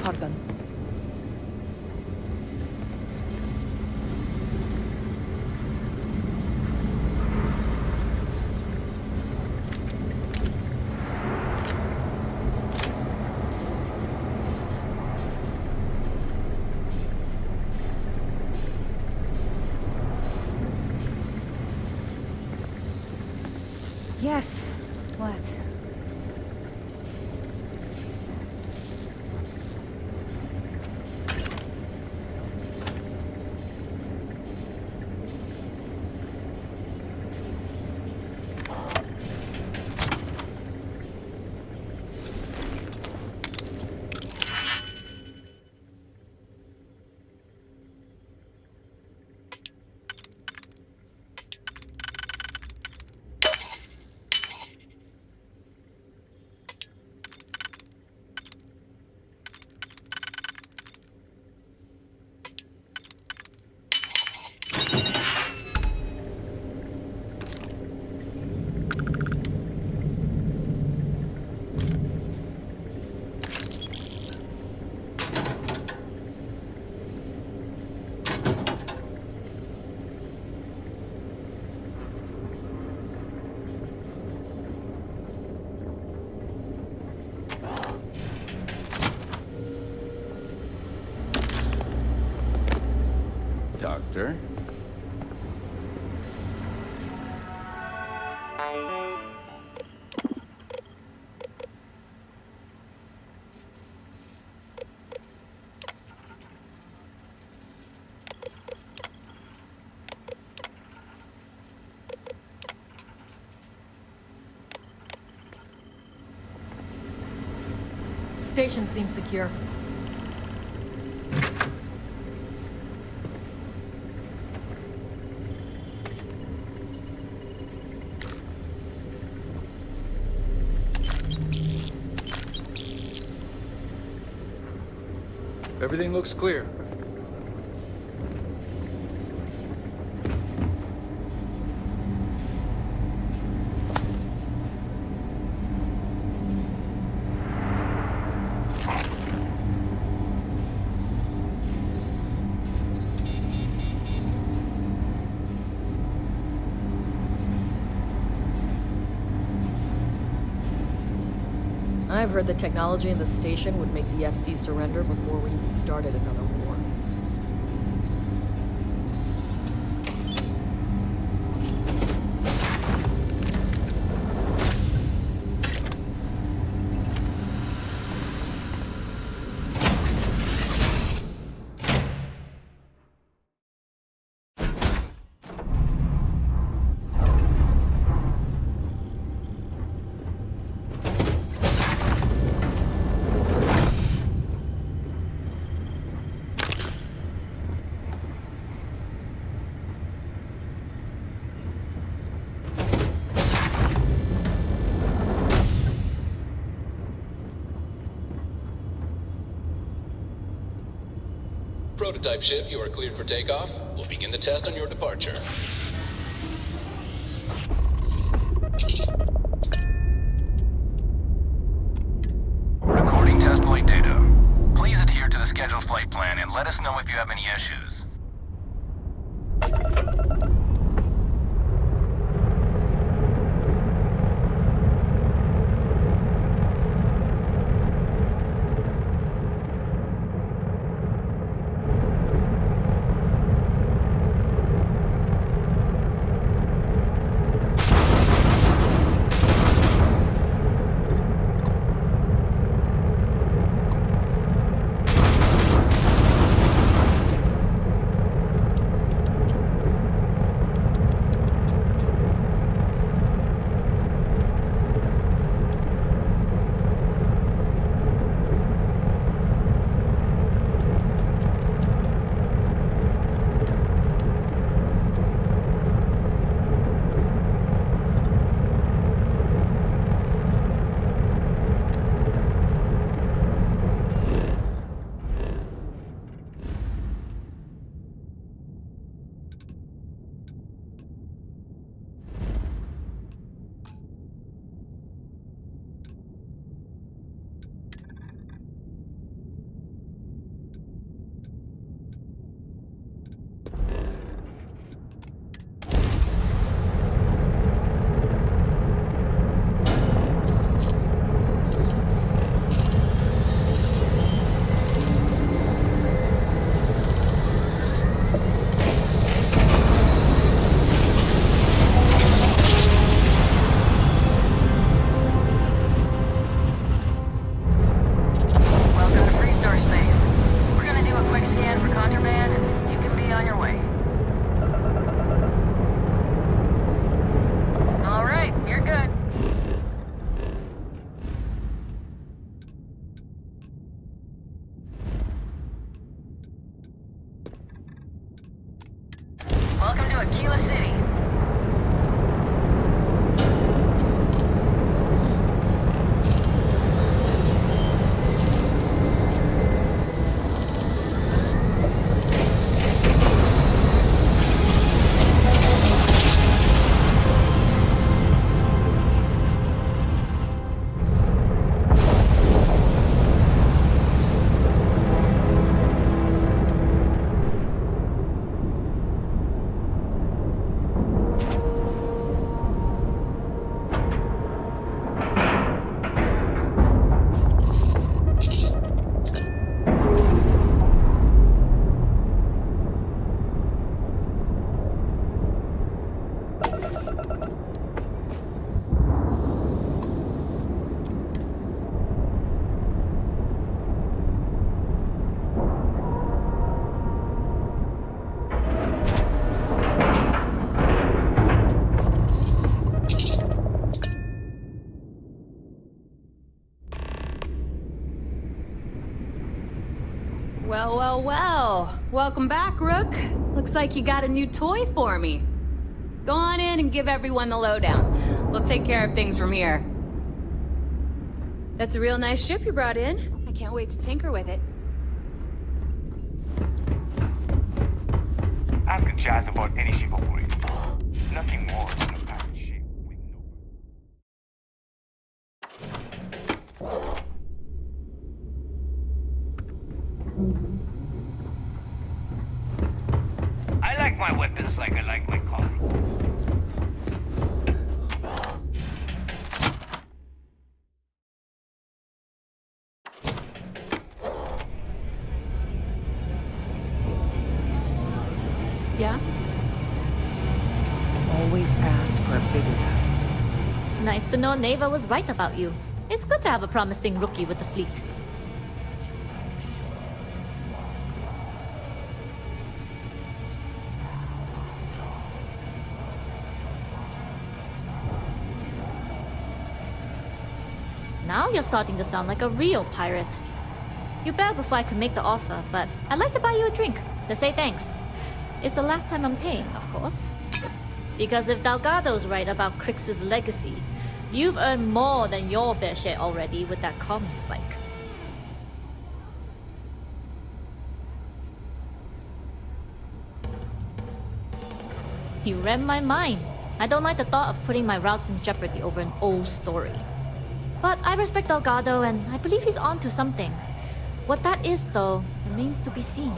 pardon. Yes. What? Doctor? Station seems secure. Everything looks clear. I've heard the technology in the station would make the FC surrender before we even started another war. Prototype ship, you are cleared for takeoff. We'll begin the test on your departure. Recording test flight data. Please adhere to the scheduled flight plan and let us know if you have any issues. Tequila City. Well, well, well. Welcome back, Rook. Looks like you got a new toy for me. Go on in and give everyone the lowdown. We'll take care of things from here. That's a real nice ship you brought in. I can't wait to tinker with it. Ask Jazz about any ship upgrade. Nothing more than a package ship with no... I like my weapons like I like my coffee. Yeah? Always ask for a bigger guy. Nice to know Neva was right about you. It's good to have a promising rookie with the fleet. Now you're starting to sound like a real pirate. You bailed before I could make the offer, but I'd like to buy you a drink to say thanks. It's the last time I'm paying, of course. Because if Delgado's right about Crix's legacy, you've earned more than your fair share already with that comm spike. You read my mind. I don't like the thought of putting my routes in jeopardy over an old story. But I respect Delgado, and I believe he's onto something. What that is, though, remains to be seen.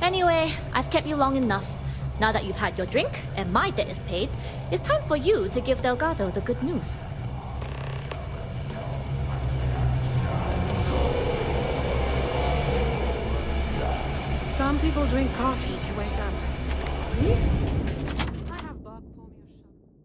Anyway, I've kept you long enough. Now that you've had your drink, and my debt is paid, it's time for you to give Delgado the good news. Some people drink coffee to wake up. Me? I have Bob pour me a shot.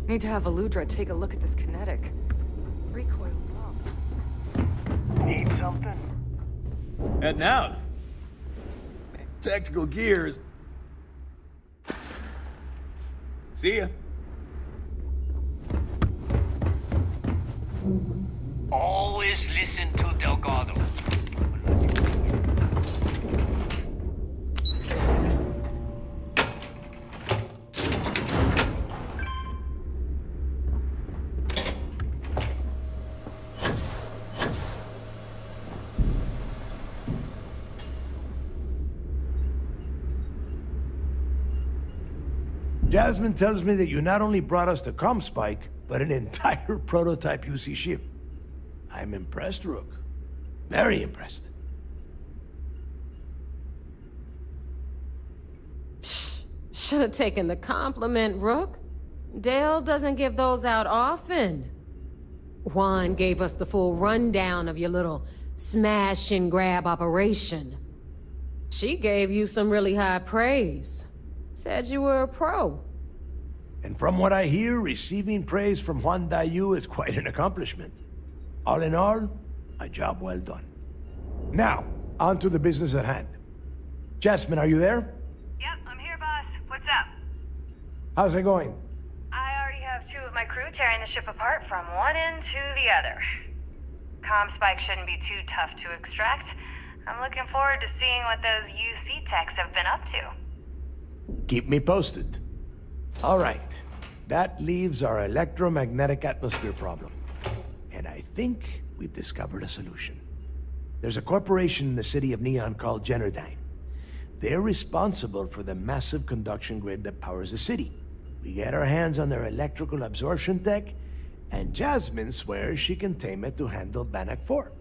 Need to have Aludra take a look at this kinetic. Recoil's off. Need something? Heading out. Tactical gears. See ya. Always listen to Delgado. Jasmine tells me that you not only brought us the ComSpike, but an entire prototype UC ship. I'm impressed, Rook. Very impressed. Should have taken the compliment, Rook. Dale doesn't give those out often. Juan gave us the full rundown of your little smash and grab operation. She gave you some really high praise. Said you were a pro. And from what I hear, receiving praise from Juan Dayu is quite an accomplishment. All in all, a job well done. Now, on to the business at hand. Jasmine, are you there? Yep, I'm here, boss. What's up? How's it going? I already have 2 of my crew tearing the ship apart from one end to the other. ComSpike shouldn't be too tough to extract. I'm looking forward to seeing what those UC techs have been up to. Keep me posted. All right. That leaves our electromagnetic atmosphere problem. And I think we've discovered a solution. There's a corporation in the city of Neon called Generdyne. They're responsible for the massive conduction grid that powers the city. We get our hands on their electrical absorption tech, and Jasmine swears she can tame it to handle Bannock 4.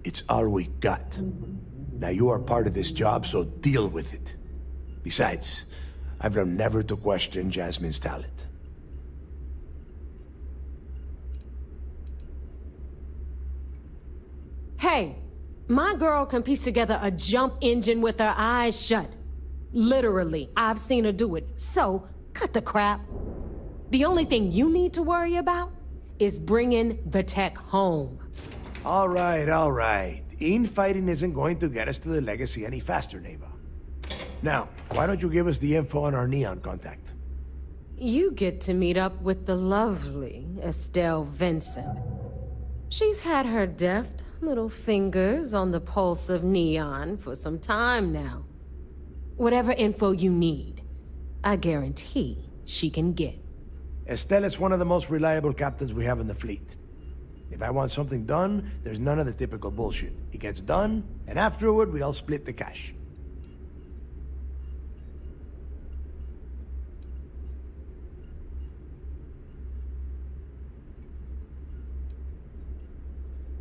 It's all we got. Now you are part of this job, so deal with it. Besides, I've learned never to question Jasmine's talent. Hey, my girl can piece together a jump engine with her eyes shut. Literally, I've seen her do it, so cut the crap. The only thing you need to worry about is bringing the tech home. All right. Infighting isn't going to get us to the legacy any faster, Neva. Now, why don't you give us the info on our Neon contact? You get to meet up with the lovely Estelle Vincent. She's had her deft little fingers on the pulse of Neon for some time now. Whatever info you need, I guarantee she can get. Estelle is one of the most reliable captains we have in the fleet. If I want something done, there's none of the typical bullshit. It gets done, and afterward, we all split the cash.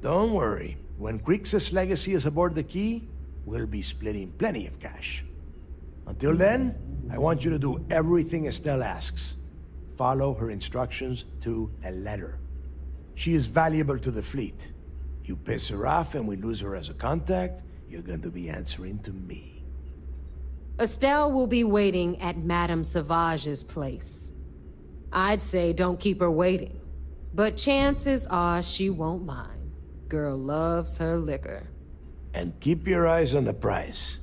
Don't worry. When Crixus' legacy is aboard the Key, we'll be splitting plenty of cash. Until then, I want you to do everything Estelle asks. Follow her instructions to the letter. She is valuable to the fleet. You piss her off and we lose her as a contact, you're going to be answering to me. Estelle will be waiting at Madame Sauvage's place. I'd say don't keep her waiting, but chances are she won't mind. Girl loves her liquor. And keep your eyes on the prize.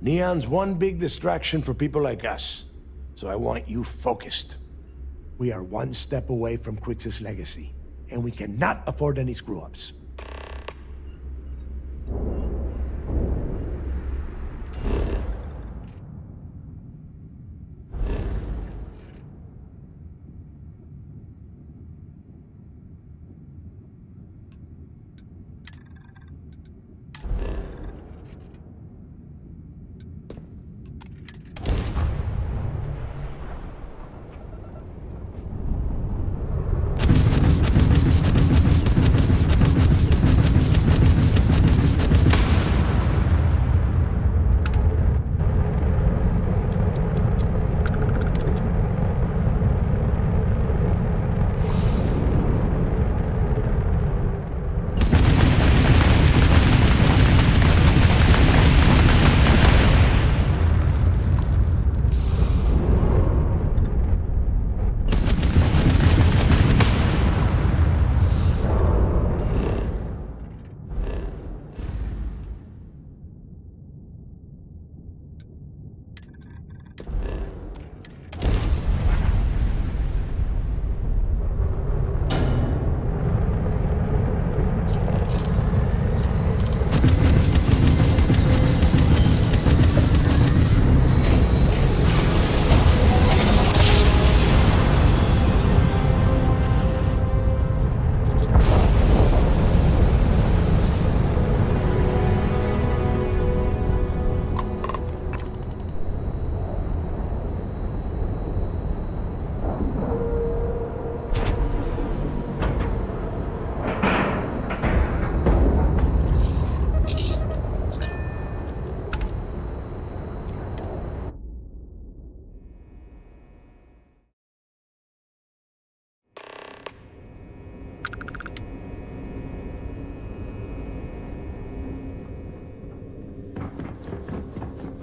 Neon's one big distraction for people like us, so I want you focused. We are one step away from Crixus' legacy, and we cannot afford any screw-ups.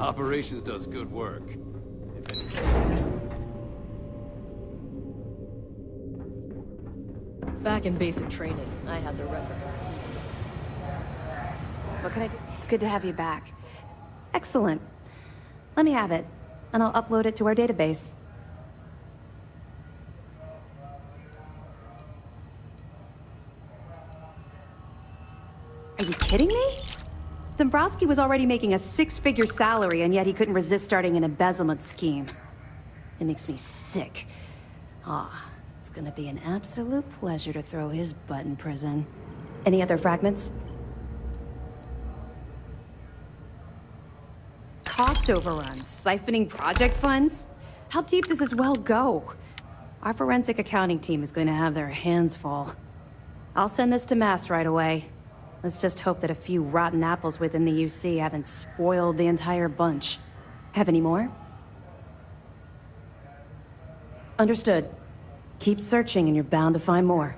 Operations does good work. Back in basic training, I had the record. What can I do? It's good to have you back. Excellent. Let me have it, and I'll upload it to our database. Are you kidding me? Dombrowski was already making a six-figure salary, and yet he couldn't resist starting an embezzlement scheme. It makes me sick. It's gonna be an absolute pleasure to throw his butt in prison. Any other fragments? Cost overruns, siphoning project funds? How deep does this well go? Our forensic accounting team is going to have their hands full. I'll send this to Mass right away. Let's just hope that a few rotten apples within the UC haven't spoiled the entire bunch. Have any more? Understood. Keep searching and you're bound to find more.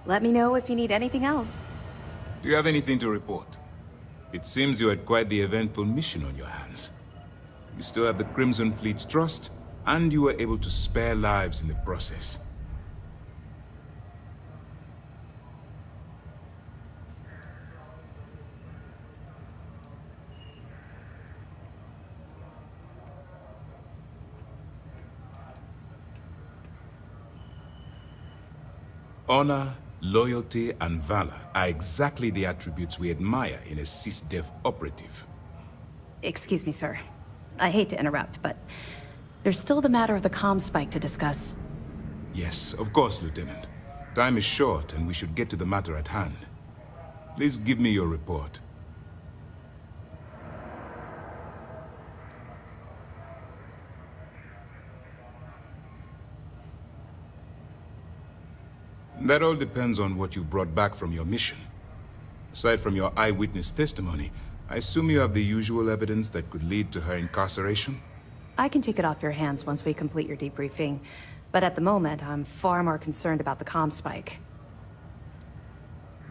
Let me know if you need anything else. Do you have anything to report? It seems you had quite the eventful mission on your hands. You still have the Crimson Fleet's trust, and you were able to spare lives in the process. Honor, loyalty, and valor are exactly the attributes we admire in a SysDev operative. Excuse me, sir. I hate to interrupt, but there's still the matter of the comm spike to discuss. Yes, of course, Lieutenant. Time is short, and we should get to the matter at hand. Please give me your report. That all depends on what you brought back from your mission. Aside from your eyewitness testimony, I assume you have the usual evidence that could lead to her incarceration? I can take it off your hands once we complete your debriefing, but at the moment, I'm far more concerned about the comm spike.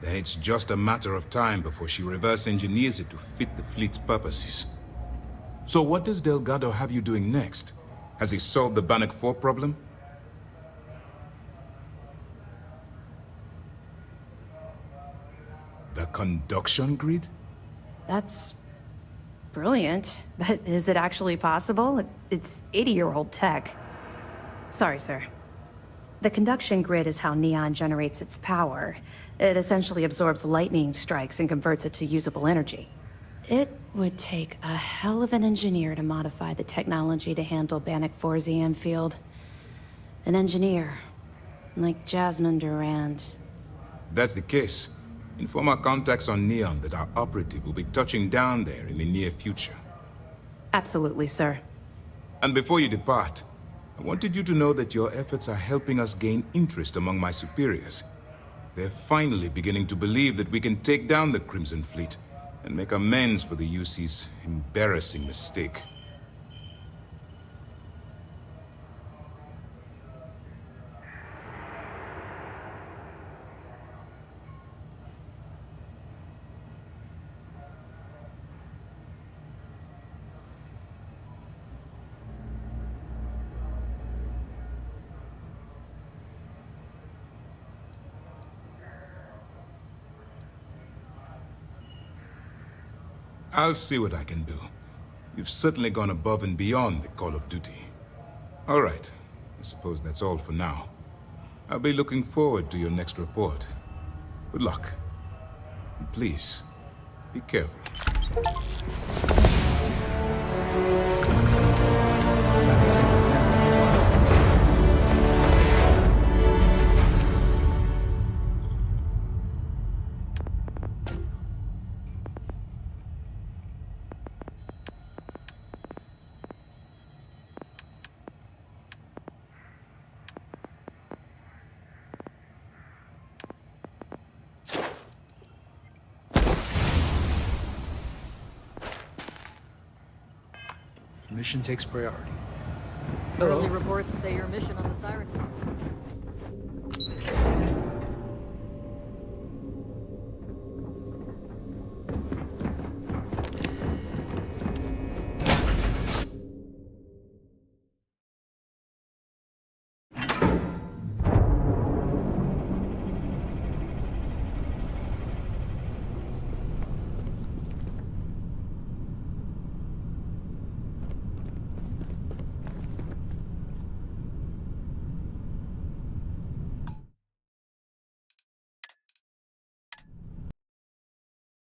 Then it's just a matter of time before she reverse engineers it to fit the fleet's purposes. So what does Delgado have you doing next? Has he solved the Bannock 4 problem? The conduction grid? That's brilliant, but is it actually possible? It's 80-year-old tech. Sorry, sir. The conduction grid is how Neon generates its power. It essentially absorbs lightning strikes and converts it to usable energy. It would take a hell of an engineer to modify the technology to handle Bannock 4's EM field. An engineer, like Jasmine Durand. That's the case. Inform our contacts on Neon that our operative will be touching down there in the near future. Absolutely, sir. And before you depart, I wanted you to know that your efforts are helping us gain interest among my superiors. They're finally beginning to believe that we can take down the Crimson Fleet and make amends for the UC's embarrassing mistake. I'll see what I can do. You've certainly gone above and beyond the call of duty. All right. I suppose that's all for now. I'll be looking forward to your next report. Good luck. And please, be careful. Mission takes priority. Early reports say your mission on the Siren.